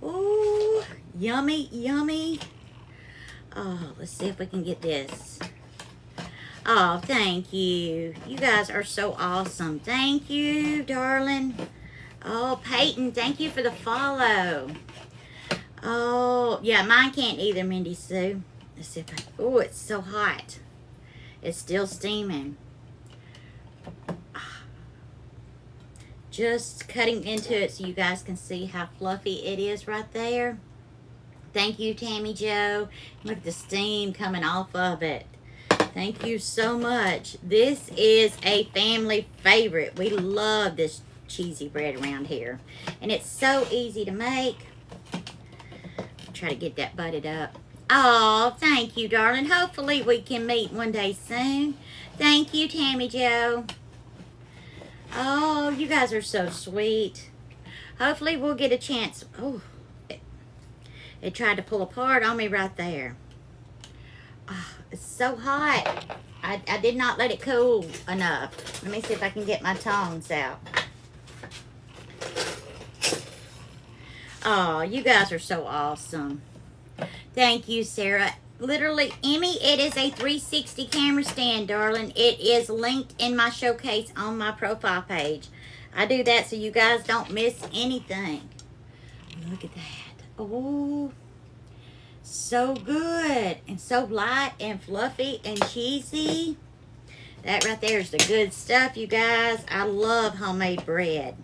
Ooh, yummy, yummy. Oh, let's see if we can get this. Oh, thank you. You guys are so awesome. Thank you, darling. Oh, Peyton, thank you for the follow. Oh, yeah, mine can't either, Mindy Sue. Let's see if I... Oh, it's so hot. It's still steaming. Just cutting into it so you guys can see how fluffy it is right there. Thank you, Tammy Jo. Look at the steam coming off of it. Thank you so much. This is a family favorite. We love this cheesy bread around here. And it's so easy to make. Try to get that butted up. Oh, thank you, darling. Hopefully we can meet one day soon. Thank you, Tammy Jo. Oh, you guys are so sweet. Hopefully we'll get a chance. Oh, it tried to pull apart on me right there. Oh, it's so hot. I did not let it cool enough. Let me see if I can get my tongs out. Oh, you guys are so awesome. Thank you, Sarah. Literally, Emmy, it is a 360 camera stand, darling. It is linked in my showcase on my profile page. I do that so you guys don't miss anything. Look at that. Oh, so good. And so light and fluffy and cheesy. That right there is the good stuff, you guys. I love homemade bread.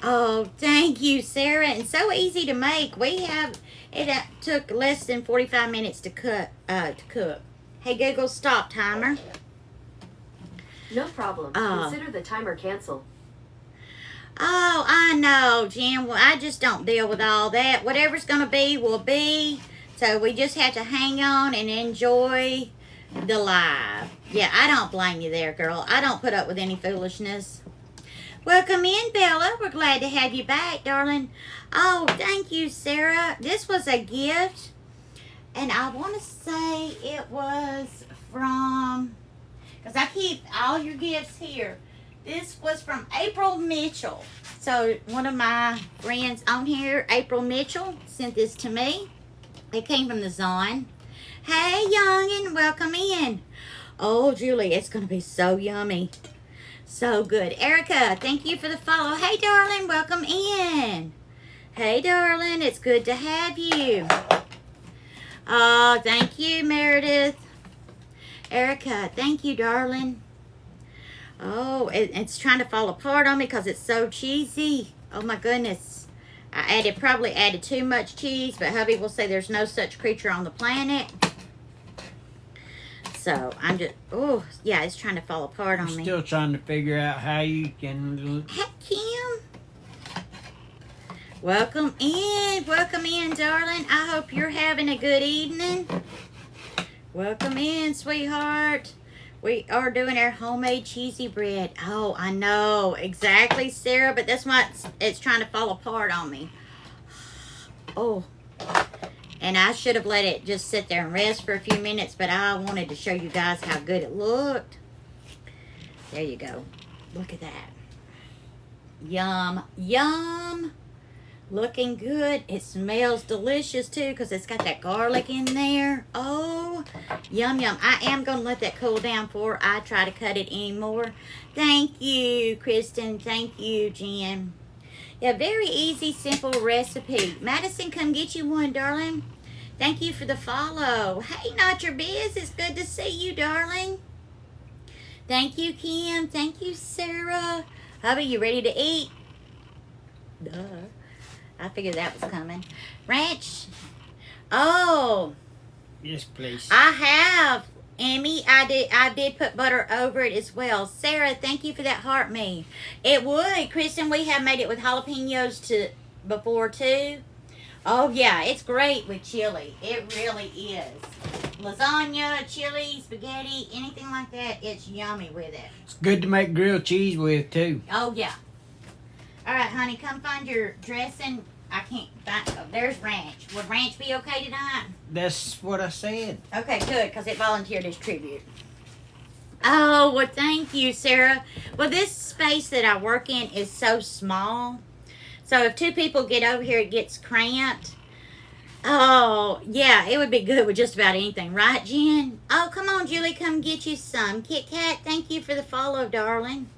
Oh, thank you, Sarah. And so easy to make. We have, it took less than 45 minutes to cook. Hey, Google, stop timer. No problem. Oh. Consider the timer cancel. Oh, I know, Jen. Well, I just don't deal with all that. Whatever's going to be will be. So we just have to hang on and enjoy the live. Yeah, I don't blame you there, girl. I don't put up with any foolishness. Welcome in, Bella. We're glad to have you back, darling. Oh, thank you, Sarah. This was a gift. And I want to say it was from... Because I keep all your gifts here. This was from April Mitchell. So one of my friends on here, April Mitchell, sent this to me. It came from the Zon. Hey, youngin', welcome in. Oh, Julie, it's going to be so yummy. So good. Erica, thank you for the follow. Hey, darling, welcome in. Hey, darling, it's good to have you. Oh, thank you, Meredith. Erica, thank you, darling. Oh, it's trying to fall apart on me because it's so cheesy. Oh my goodness. I probably added too much cheese, but hubby will say there's no such creature on the planet. So I'm just, oh yeah, it's trying to fall apart on I'm me. still trying to figure out how you can. Hey, Kim. Welcome in, darling. I hope you're having a good evening. Welcome in, sweetheart. We are doing our homemade cheesy bread. Oh, I know. Exactly, Sarah, but that's why it's trying to fall apart on me. Oh. And I should have let it just sit there and rest for a few minutes, but I wanted to show you guys how good it looked. There you go. Look at that. Yum, yum. Looking good. It smells delicious too because it's got that garlic in there. Oh, yum, yum. I am going to let that cool down before I try to cut it anymore. Thank you, Kristen. Thank you, Jen. Yeah, very easy, simple recipe. Madison, come get you one, darling. Thank you for the follow. Hey, Not Your Biz. It's good to see you, darling. Thank you, Kim. Thank you, Sarah. Hubby, you ready to eat? Duh. I figured that was coming. Ranch. Oh, Yes, please. I have. Emmy, I did put butter over it as well. Sarah, thank you for that heart me. It would. Kristen, we have made it with jalapenos before too. Oh yeah, it's great with chili. It really is. Lasagna, chili, spaghetti, anything like that, it's yummy with it. It's good to make grilled cheese with too. Oh yeah. All right, honey, come find your dressing. I can't find. Oh, there's ranch. Would ranch be okay tonight? That's what I said. Okay, good, because it volunteered as tribute. Oh, well, thank you, Sarah. Well, this space that I work in is so small. So if two people get over here, it gets cramped. Oh, yeah, it would be good with just about anything. Right, Jen? Oh, come on, Julie, come get you some. Kit Kat, thank you for the follow, darling.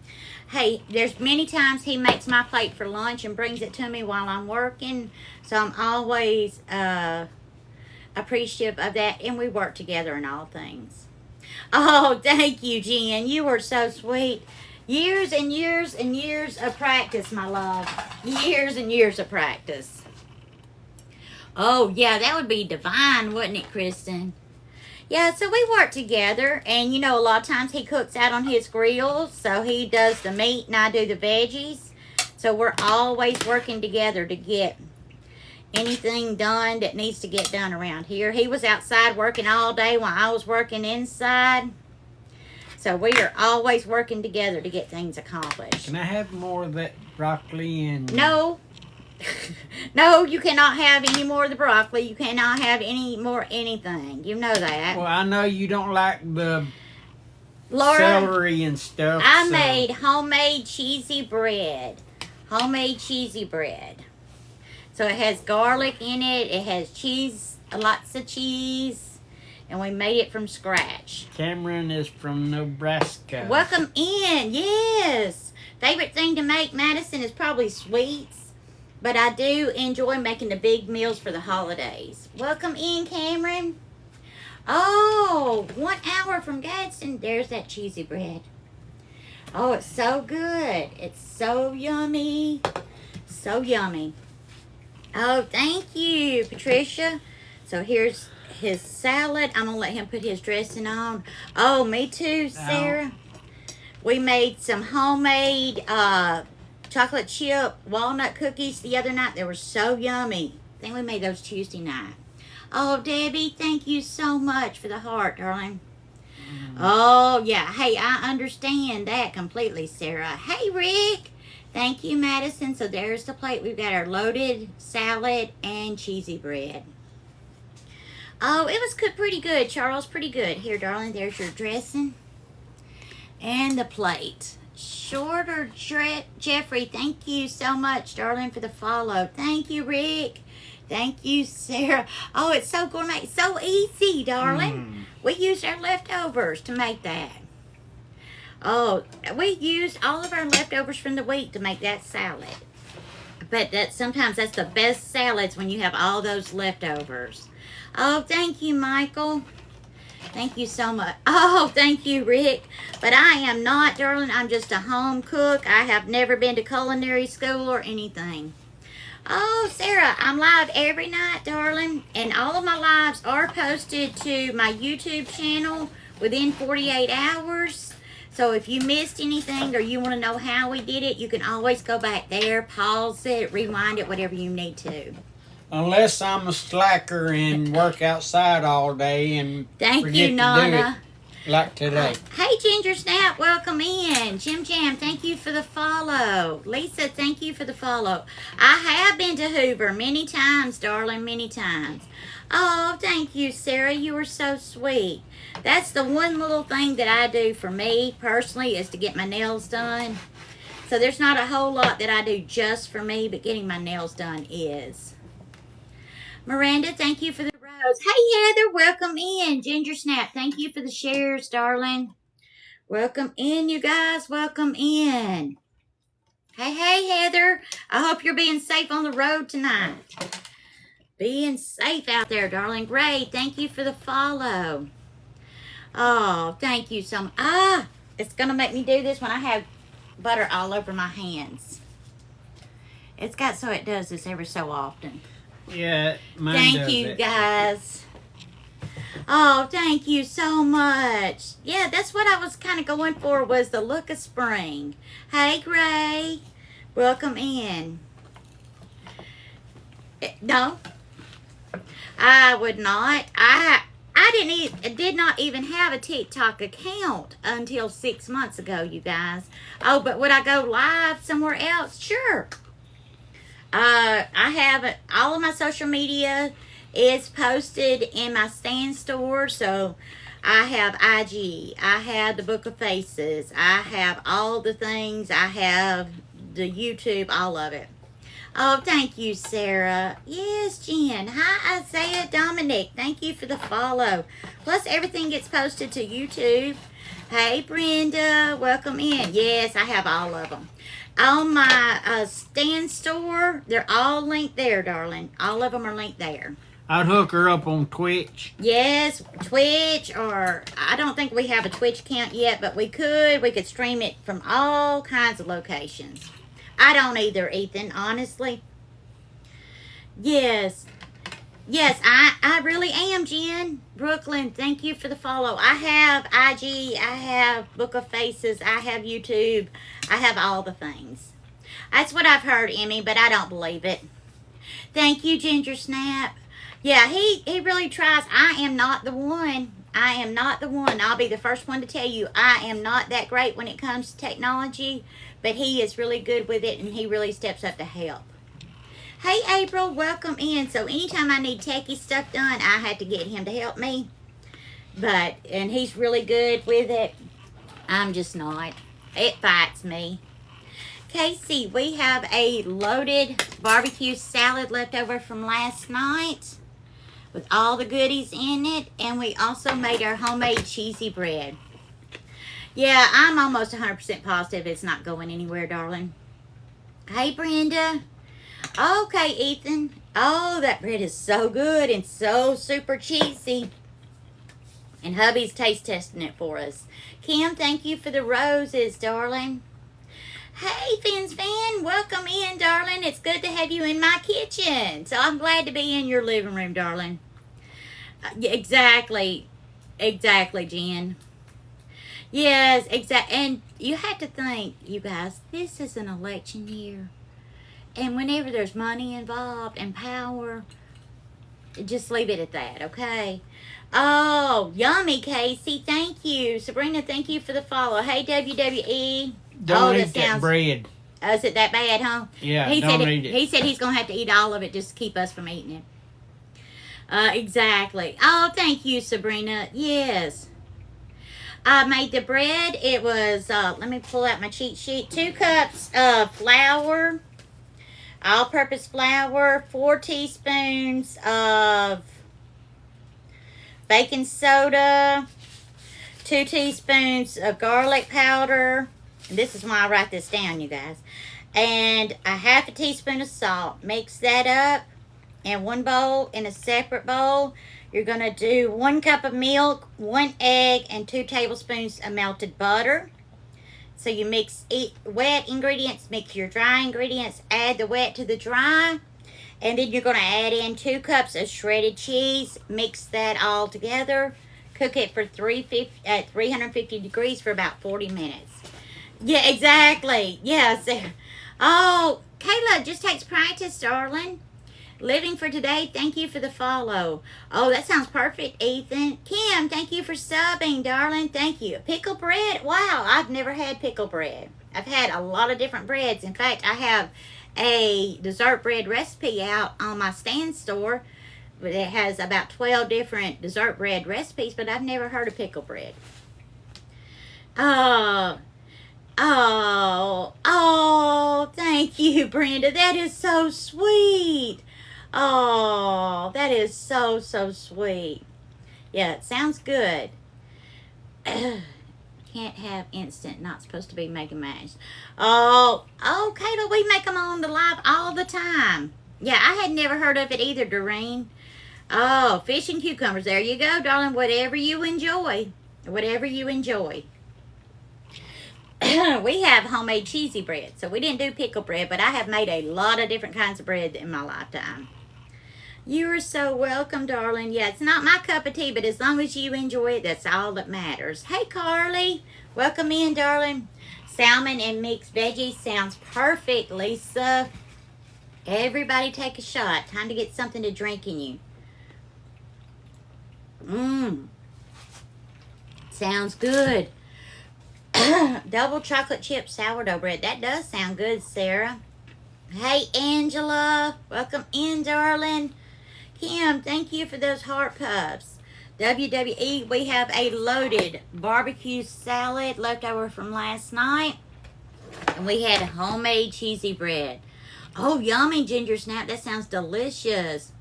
Hey, there's many times he makes my plate for lunch and brings it to me while I'm working. So I'm always appreciative of that. And we work together in all things. Oh, thank you, Jen. You were so sweet. Years and years and years of practice, my love. Years and years of practice. Oh, yeah, that would be divine, wouldn't it, Kristen? Yeah, so we work together, and you know, a lot of times he cooks out on his grill, so he does the meat and I do the veggies. So we're always working together to get anything done that needs to get done around here. He was outside working all day while I was working inside. So we are always working together to get things accomplished. Can I have more of that broccoli and... No. No, you cannot have any more of the broccoli. You cannot have any more anything. You know that. Well, I know you don't like the Laura, celery and stuff. I so- made homemade cheesy bread. Homemade cheesy bread. So it has garlic in it. It has cheese, lots of cheese. And we made it from scratch. Cameron is from Nebraska. Welcome in. Yes. Favorite thing to make, Madison, is probably sweets. But I do enjoy making the big meals for the holidays. Welcome in, Cameron. Oh, 1 hour from Gadsden. There's that cheesy bread. Oh, it's so good. It's so yummy. So yummy. Oh, thank you, Patricia. So here's his salad. I'm going to let him put his dressing on. Oh, me too, Sarah. We made some homemade chocolate chip walnut cookies the other night. They were so yummy. I think we made those Tuesday night. Oh, Debbie, thank you so much for the heart, darling. Oh, yeah. Hey, I understand that completely, Sarah. Hey, Rick. Thank you, Madison. So there's the plate. We've got our loaded salad and cheesy bread. Oh, it was pretty good, Charles. Pretty good. Here, darling, there's your dressing and the plate. Shorter Jeffrey, thank you so much, darling, for the follow. Thank you, Rick. Thank you, Sarah. Oh, it's so gourmet. So easy, darling. We used our leftovers to make that. Oh, we used all of our leftovers from the week to make that salad. But sometimes that's the best salads when you have all those leftovers. Oh, thank you, Michael. Thank you so much. Oh, thank you, Rick. But I am not, darling. I'm just a home cook. I have never been to culinary school or anything. Oh, Sarah, I'm live every night, darling. And all of my lives are posted to my YouTube channel within 48 hours. So if you missed anything or you want to know how we did it, you can always go back there, pause it, rewind it, whatever you need to. Unless I'm a slacker and work outside all day and Thank forget you, to Nana. do it like today. Hey, Ginger Snap, welcome in. Jim Jam, thank you for the follow. Lisa, thank you for the follow. I have been to Hoover many times, darling, many times. Oh, thank you, Sarah. You are so sweet. That's the one little thing that I do for me personally is to get my nails done. So there's not a whole lot that I do just for me, but getting my nails done is. Miranda, thank you for the rose. Hey, Heather, welcome in. Ginger Snap, thank you for the shares, darling. Welcome in, you guys. Welcome in. Hey, Heather. I hope you're being safe on the road tonight. Being safe out there, darling. Great. Thank you for the follow. Oh, thank you so much. It's going to make me do this when I have butter all over my hands. It's got so it does this every so often. Yeah, mine Thank does you, it. guys. Oh, thank you so much. Yeah, that's what I was kind of going for was the look of spring. Hey, Gray. Welcome in. No, I would not. I did not even have a TikTok account until 6 months ago, you guys. Oh, but would I go live somewhere else? Sure. I have all of my social media is posted in my Stan store. So I have IG, I have the Book of Faces, I have all the things, I have the YouTube, all of it. Oh, thank you, Sarah. Yes, Jen. Hi, Isaiah Dominic. Thank you for the follow. Plus, everything gets posted to YouTube. Hey, Brenda. Welcome in. Yes, I have all of them. On my Stan store, they're all linked there, darling. All of them are linked there. I'd hook her up on Twitch. Yes, Twitch, or I don't think we have a Twitch account yet, but we could. We could stream it from all kinds of locations. I don't either, Ethan, honestly. Yes. Yes, I really am, Jen. Brooklyn, thank you for the follow. I have IG, I have Book of Faces, I have YouTube, I have all the things. That's what I've heard, Emmy, but I don't believe it. Thank you, Ginger Snap. Yeah, he really tries. I am not the one. I am not the one. I'll be the first one to tell you I am not that great when it comes to technology, but he is really good with it, and he really steps up to help. Hey, April, welcome in. So anytime I need techie stuff done, I had to get him to help me. And he's really good with it. I'm just not. It fights me. Casey, we have a loaded barbecue salad left over from last night with all the goodies in it. And we also made our homemade cheesy bread. Yeah, I'm almost 100% positive it's not going anywhere, darling. Hey, Brenda. Okay, Ethan. Oh, that bread is so good and so super cheesy. And hubby's taste testing it for us. Kim, thank you for the roses, darling. Hey, Finn's Fan, welcome in, darling. It's good to have you in my kitchen. So I'm glad to be in your living room, darling. Exactly. Exactly, Jen. Yes, exactly. And you have to think, you guys, this is an election year. And whenever there's money involved and power, just leave it at that, okay? Oh, yummy, Casey. Thank you. Sabrina, thank you for the follow. Hey, WWE. Don't eat that bread. Oh, is it that bad, huh? Yeah, He don't said eat it. He said he's going to have to eat all of it just to keep us from eating it. Exactly. Oh, thank you, Sabrina. Yes. I made the bread. It was, let me pull out my cheat sheet. 2 cups of flour, all-purpose flour, 4 teaspoons of baking soda, 2 teaspoons of garlic powder. And this is why I write this down, you guys. and a half a teaspoon of salt. Mix that up in one bowl. In a separate bowl, you're going to do 1 cup of milk, 1 egg, and 2 tablespoons of melted butter. So you mix wet ingredients, mix your dry ingredients, add the wet to the dry, and then you're going to add in 2 cups of shredded cheese. Mix that all together. Cook it for 350 degrees for about 40 minutes. Yeah, exactly. Yes. Oh, Kayla, just takes practice, darling. Living for today, thank you for the follow. Oh, that sounds perfect, Ethan. Kim, thank you for subbing, darling. Thank you. Pickle bread? Wow, I've never had pickle bread. I've had a lot of different breads. In fact, I have a dessert bread recipe out on my stand store. It has about 12 different dessert bread recipes, but I've never heard of pickle bread. Oh, thank you, Brenda. That is so sweet. Oh, that is so sweet. Yeah, it sounds good. Can't have instant, not supposed to be making mash. Oh, Kayla, we make them on the live all the time. Yeah, I had never heard of it either, Doreen. Oh, fish and cucumbers. There you go, darling. Whatever you enjoy. Whatever you enjoy. We have homemade cheesy bread. So we didn't do pickle bread, but I have made a lot of different kinds of bread in my lifetime. You are so welcome, darling. Yeah, it's not my cup of tea, but as long as you enjoy it, that's all that matters. Hey, Carly. Welcome in, darling. Salmon and mixed veggies sounds perfect, Lisa. Everybody take a shot. Time to get something to drink in you. Sounds good. Double chocolate chip sourdough bread. That does sound good, Sarah. Hey, Angela. Welcome in, darling. Kim, thank you for those heart puffs. WWE, we have a loaded barbecue salad left over from last night. And we had homemade cheesy bread. Oh, yummy ginger snap. That sounds delicious.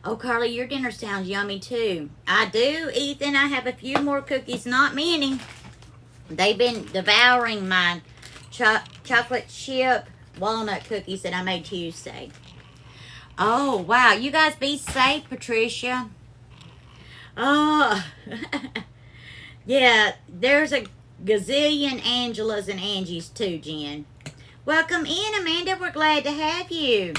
Oh, Carly, your dinner sounds yummy too. I do, Ethan. I have a few more cookies, not many. They've been devouring my chocolate chip walnut cookies that I made Tuesday. Oh, wow. You guys be safe, Patricia. Oh, yeah. There's a gazillion Angelas and Angies too, Jen. Welcome in, Amanda. We're glad to have you.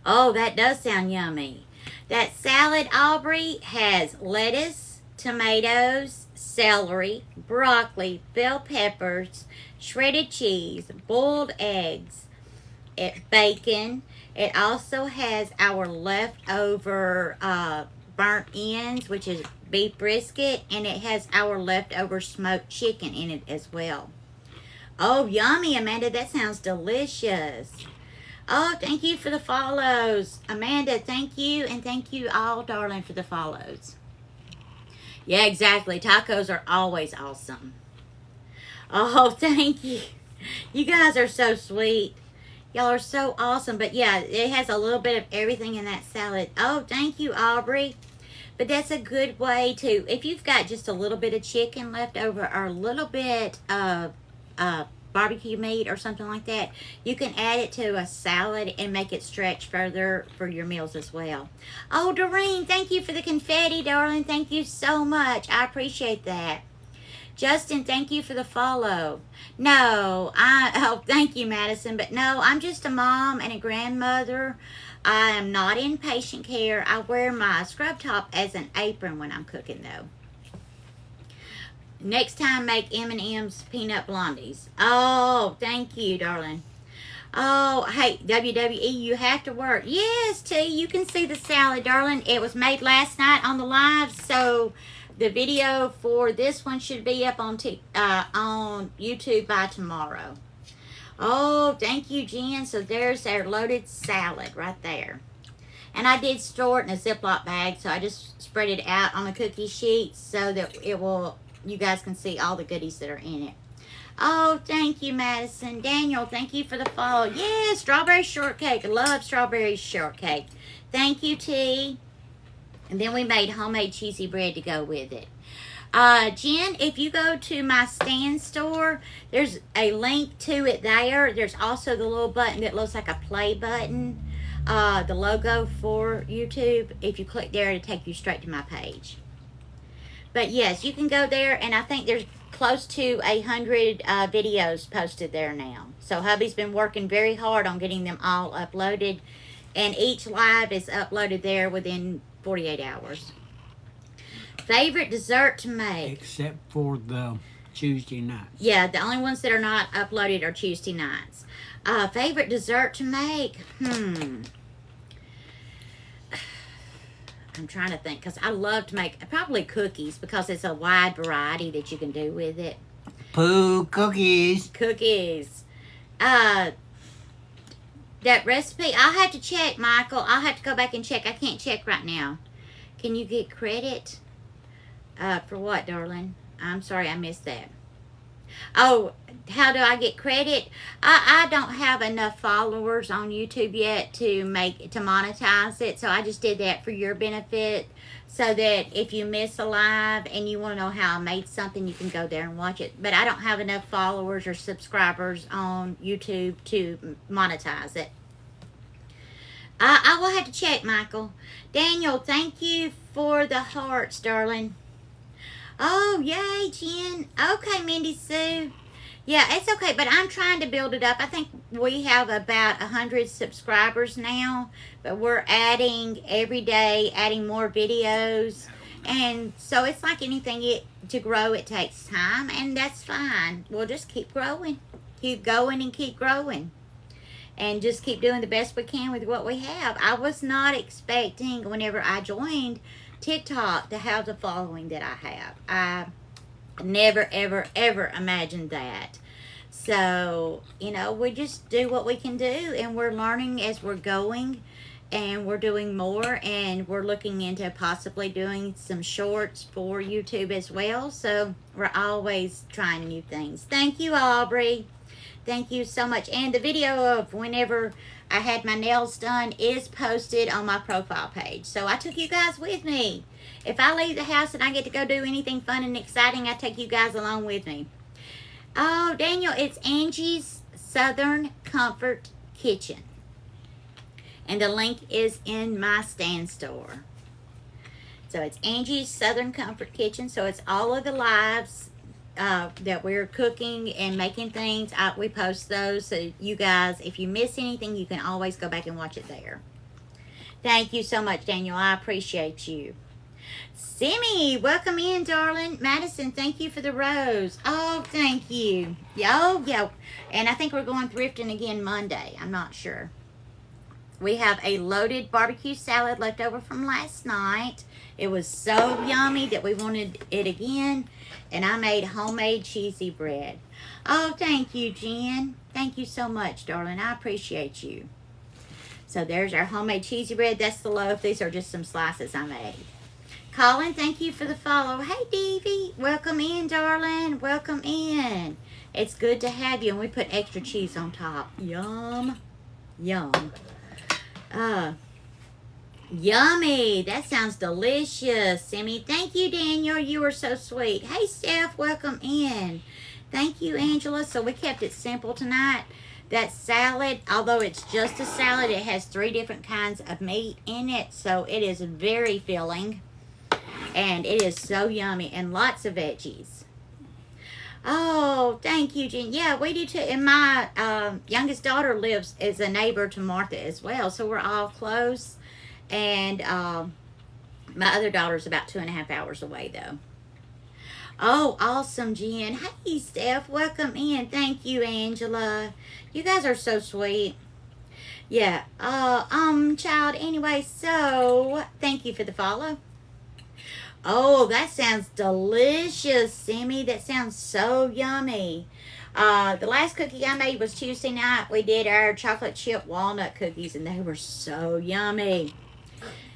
Oh, that does sound yummy. That salad, Aubrey, has lettuce, tomatoes, celery, broccoli, bell peppers, shredded cheese, boiled eggs, bacon. It also has our leftover burnt ends, which is beef brisket, and it has our leftover smoked chicken in it as well. Oh, yummy, Amanda. That sounds delicious. Oh, thank you for the follows. Amanda, thank you. And thank you all, darling, for the follows. Yeah, exactly. Tacos are always awesome. Oh, thank you. You guys are so sweet. Y'all are so awesome. But yeah, it has a little bit of everything in that salad. Oh, thank you, Aubrey. But that's a good way to, if you've got just a little bit of chicken left over or a little bit of barbecue meat or something like that, you can add it to a salad and make it stretch further for your meals as well. Oh, Doreen, thank you for the confetti, darling. Thank you so much. I appreciate that. Justin, thank you for the follow. No, thank you, Madison, but no, I'm just a mom and a grandmother. I am not in patient care. I wear my scrub top as an apron when I'm cooking, though. Next time, make M&M's peanut blondies. Oh, thank you, darling. Oh, hey, WWE, you have to work. Yes, T, you can see the salad, darling. It was made last night on the live, so the video for this one should be up on YouTube by tomorrow. Oh, thank you, Jen. So there's our loaded salad right there. And I did store it in a Ziploc bag, so I just spread it out on a cookie sheet so that you guys can see all the goodies that are in it. Oh, thank you, Madison. Daniel, thank you for the follow. Yeah, strawberry shortcake. I love strawberry shortcake. Thank you, T. And then we made homemade cheesy bread to go with it. Jen, if you go to my stand store, there's a link to it there. There's also the little button that looks like a play button, the logo for YouTube. If you click there, it'll take you straight to my page. But yes, you can go there, and I think there's close to 100 videos posted there now. So hubby's been working very hard on getting them all uploaded, and each live is uploaded there within 48 hours. Favorite dessert to make? Except for the Tuesday nights. Yeah, the only ones that are not uploaded are Tuesday nights. Favorite dessert to make? I'm trying to think, because I love to make probably cookies, because it's a wide variety that you can do with it. Pooh cookies. Cookies. That recipe, I'll have to check, Michael. I'll have to go back and check. I can't check right now. Can you get credit? For what, darling? I'm sorry, I missed that. Oh, how do I get credit? I don't have enough followers on YouTube yet to monetize it, so I just did that for your benefit, so that if you miss a live and you want to know how I made something, you can go there and watch it. But I don't have enough followers or subscribers on YouTube to monetize it. I will have to check, Michael. Daniel, thank you for the hearts, darling. Oh, yay, Jen. Okay, Mindy Sue. Yeah, it's okay, but I'm trying to build it up. I think we have about 100 subscribers now, but we're adding every day, adding more videos. And so it's like anything, to grow, it takes time, and that's fine. We'll just keep growing. Keep going and keep growing. And just keep doing the best we can with what we have. I was not expecting, whenever I joined TikTok, to have the following that I have. I never, ever, ever imagined that. So, we just do what we can do, and we're learning as we're going, and we're doing more, and we're looking into possibly doing some shorts for YouTube as well. So we're always trying new things. Thank you, Aubrey. Thank you so much. And the video of whenever I had my nails done is posted on my profile page. So I took you guys with me. If I leave the house and I get to go do anything fun and exciting, I take you guys along with me. Oh, Daniel, it's Angie's Southern Comfort Kitchen. And the link is in my stand store. So it's Angie's Southern Comfort Kitchen. So it's all of the lives that we're cooking and making things. We post those, so you guys, if you miss anything, you can always go back and watch it there. Thank you so much, Daniel. I appreciate you. Simmy, welcome in, darling. Madison, thank you for the rose. Oh, thank you. Oh, yeah. And I think we're going thrifting again Monday. I'm not sure. We have a loaded barbecue salad left over from last night. It was so yummy that we wanted it again. And I made homemade cheesy bread. Oh, thank you, Jen. Thank you so much, darling. I appreciate you. So there's our homemade cheesy bread. That's the loaf. These are just some slices I made. Colin, thank you for the follow. Hey, Davey. Welcome in, darling. Welcome in. It's good to have you. And we put extra cheese on top. Yum. Yum. Yummy. That sounds delicious, Simmy. Thank you, Daniel. You are so sweet. Hey, Steph. Welcome in. Thank you, Angela. So we kept it simple tonight. That salad, although it's just a salad, it has 3 different kinds of meat in it. So it is very filling. And it is so yummy. And lots of veggies. Oh, thank you, Jen. Yeah, we do too. And my youngest daughter lives as a neighbor to Martha as well. So we're all close. And my other daughter's about 2.5 hours away, though. Oh, awesome, Jen. Hey, Steph. Welcome in. Thank you, Angela. You guys are so sweet. Yeah. Child. Anyway, so thank you for the follow. Oh, that sounds delicious, Simmy. That sounds so yummy. The last cookie I made was Tuesday night. We did our chocolate chip walnut cookies, and they were so yummy.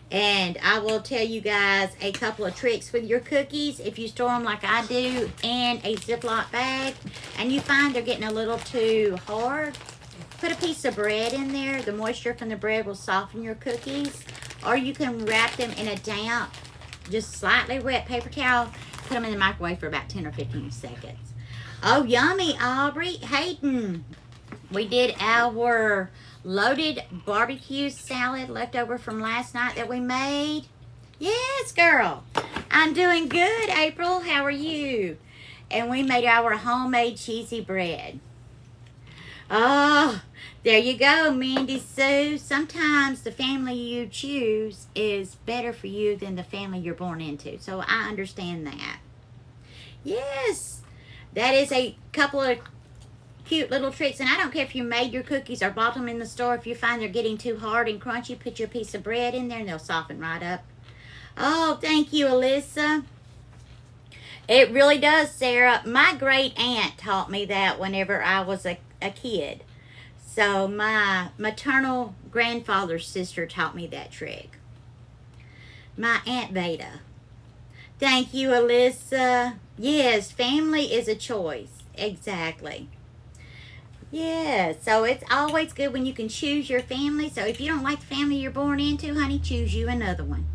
And I will tell you guys a couple of tricks with your cookies. If you store them like I do in a Ziploc bag, and you find they're getting a little too hard, put a piece of bread in there. The moisture from the bread will soften your cookies. Or you can wrap them in a damp, just slightly wet paper towel. put them in the microwave for about 10 or 15 seconds. Oh, yummy, Aubrey. Hayden, we did our loaded barbecue salad left over from last night that we made. Yes, girl. I'm doing good, April. How are you? And we made our homemade cheesy bread. Oh, there you go, Mindy Sue. Sometimes the family you choose is better for you than the family you're born into. So I understand that. Yes, that is a couple of cute little tricks. And I don't care if you made your cookies or bought them in the store. If you find they're getting too hard and crunchy, put your piece of bread in there and they'll soften right up. Oh, thank you, Alyssa. It really does, Sarah. My great aunt taught me that whenever I was a kid. So my maternal grandfather's sister taught me that trick. My Aunt Veda. Thank you, Alyssa. Yes, family is a choice. Exactly. Yeah, so it's always good when you can choose your family. So if you don't like the family you're born into, honey, choose you another one.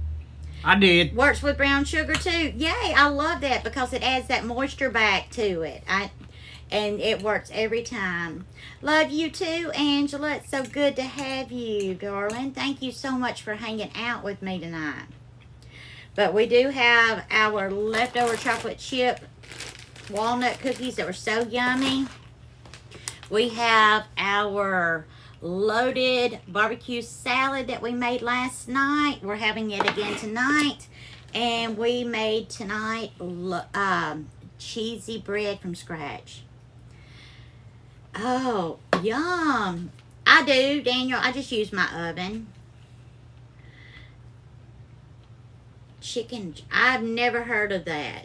I did. Works with brown sugar too. Yay, I love that because it adds that moisture back to it. And it works every time. Love you too, Angela. It's so good to have you, darling. Thank you so much for hanging out with me tonight. But we do have our leftover chocolate chip walnut cookies that were so yummy. We have our loaded barbecue salad that we made last night. We're having it again tonight. And we made tonight cheesy bread from scratch. Oh, yum. I do, Daniel. I just use my oven. Chicken. I've never heard of that.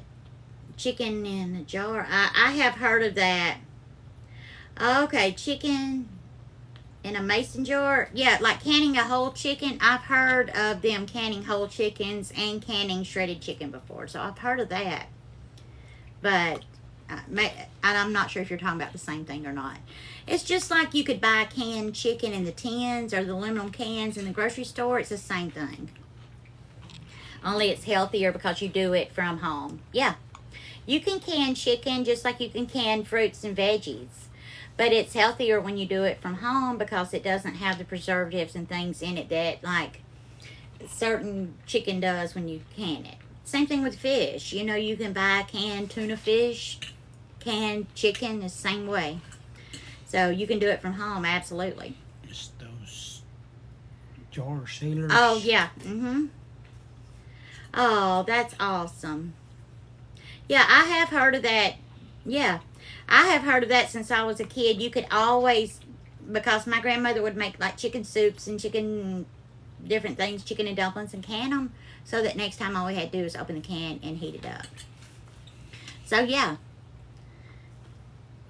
Chicken in a jar. I have heard of that. Okay, chicken in a mason jar. Yeah, like canning a whole chicken. I've heard of them canning whole chickens and canning shredded chicken before. So I've heard of that. But I'm not sure if you're talking about the same thing or not. It's just like you could buy canned chicken in the tins or the aluminum cans in the grocery store. It's the same thing. Only it's healthier because you do it from home. Yeah. You can can chicken just like you can can fruits and veggies. But it's healthier when you do it from home because it doesn't have the preservatives and things in it that like certain chicken does when you can it. Same thing with fish. You know, you can buy canned tuna fish, canned chicken the same way. So you can do it from home, absolutely. It's those jar sealers. Oh, yeah. Mm-hmm. Oh, that's awesome. Yeah, I have heard of that. Yeah, I have heard of that since I was a kid. You could always, because my grandmother would make like chicken soups and chicken, different things, chicken and dumplings, and can them. So that next time all we had to do is open the can and heat it up. So, yeah.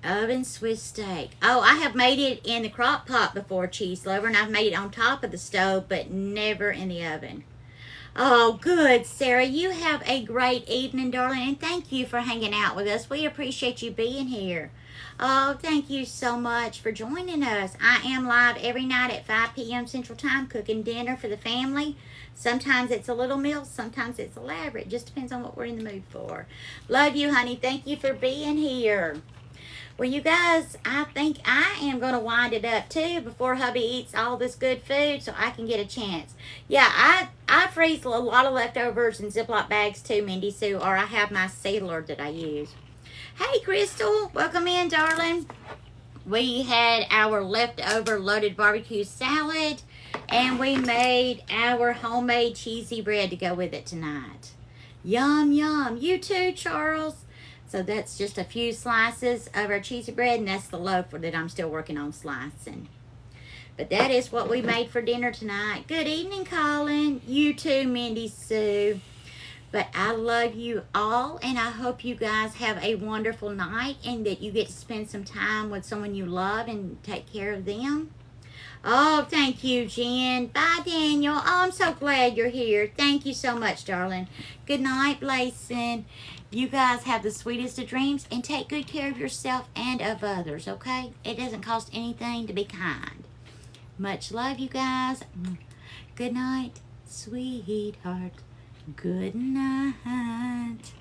Oven Swiss steak. Oh, I have made it in the crock pot before, Cheese Lover, and I've made it on top of the stove, but never in the oven. Oh, good, Sarah. You have a great evening, darling, and thank you for hanging out with us. We appreciate you being here. Oh, thank you so much for joining us. I am live every night at 5 p.m. Central Time cooking dinner for the family. Sometimes it's a little meal, sometimes it's elaborate. Just depends on what we're in the mood for. Love you, honey. Thank you for being here. Well, you guys, I think I am going to wind it up, too, before hubby eats all this good food so I can get a chance. Yeah, I freeze a lot of leftovers in Ziploc bags, too, Mindy Sue, or I have my sealer that I use. Hey, Crystal. Welcome in, darling. We had our leftover loaded barbecue salad, and we made our homemade cheesy bread to go with it tonight. Yum, yum. You too, Charles. So that's just a few slices of our cheesy bread, and that's the loaf that I'm still working on slicing. But that is what we made for dinner tonight. Good evening, Colin. You too, Mindy Sue. But I love you all, and I hope you guys have a wonderful night and that you get to spend some time with someone you love and take care of them. Oh, thank you, Jen. Bye, Daniel. Oh, I'm so glad you're here. Thank you so much, darling. Good night, Blayson. You guys have the sweetest of dreams and take good care of yourself and of others, okay? It doesn't cost anything to be kind. Much love, you guys. Good night, sweetheart. Good night.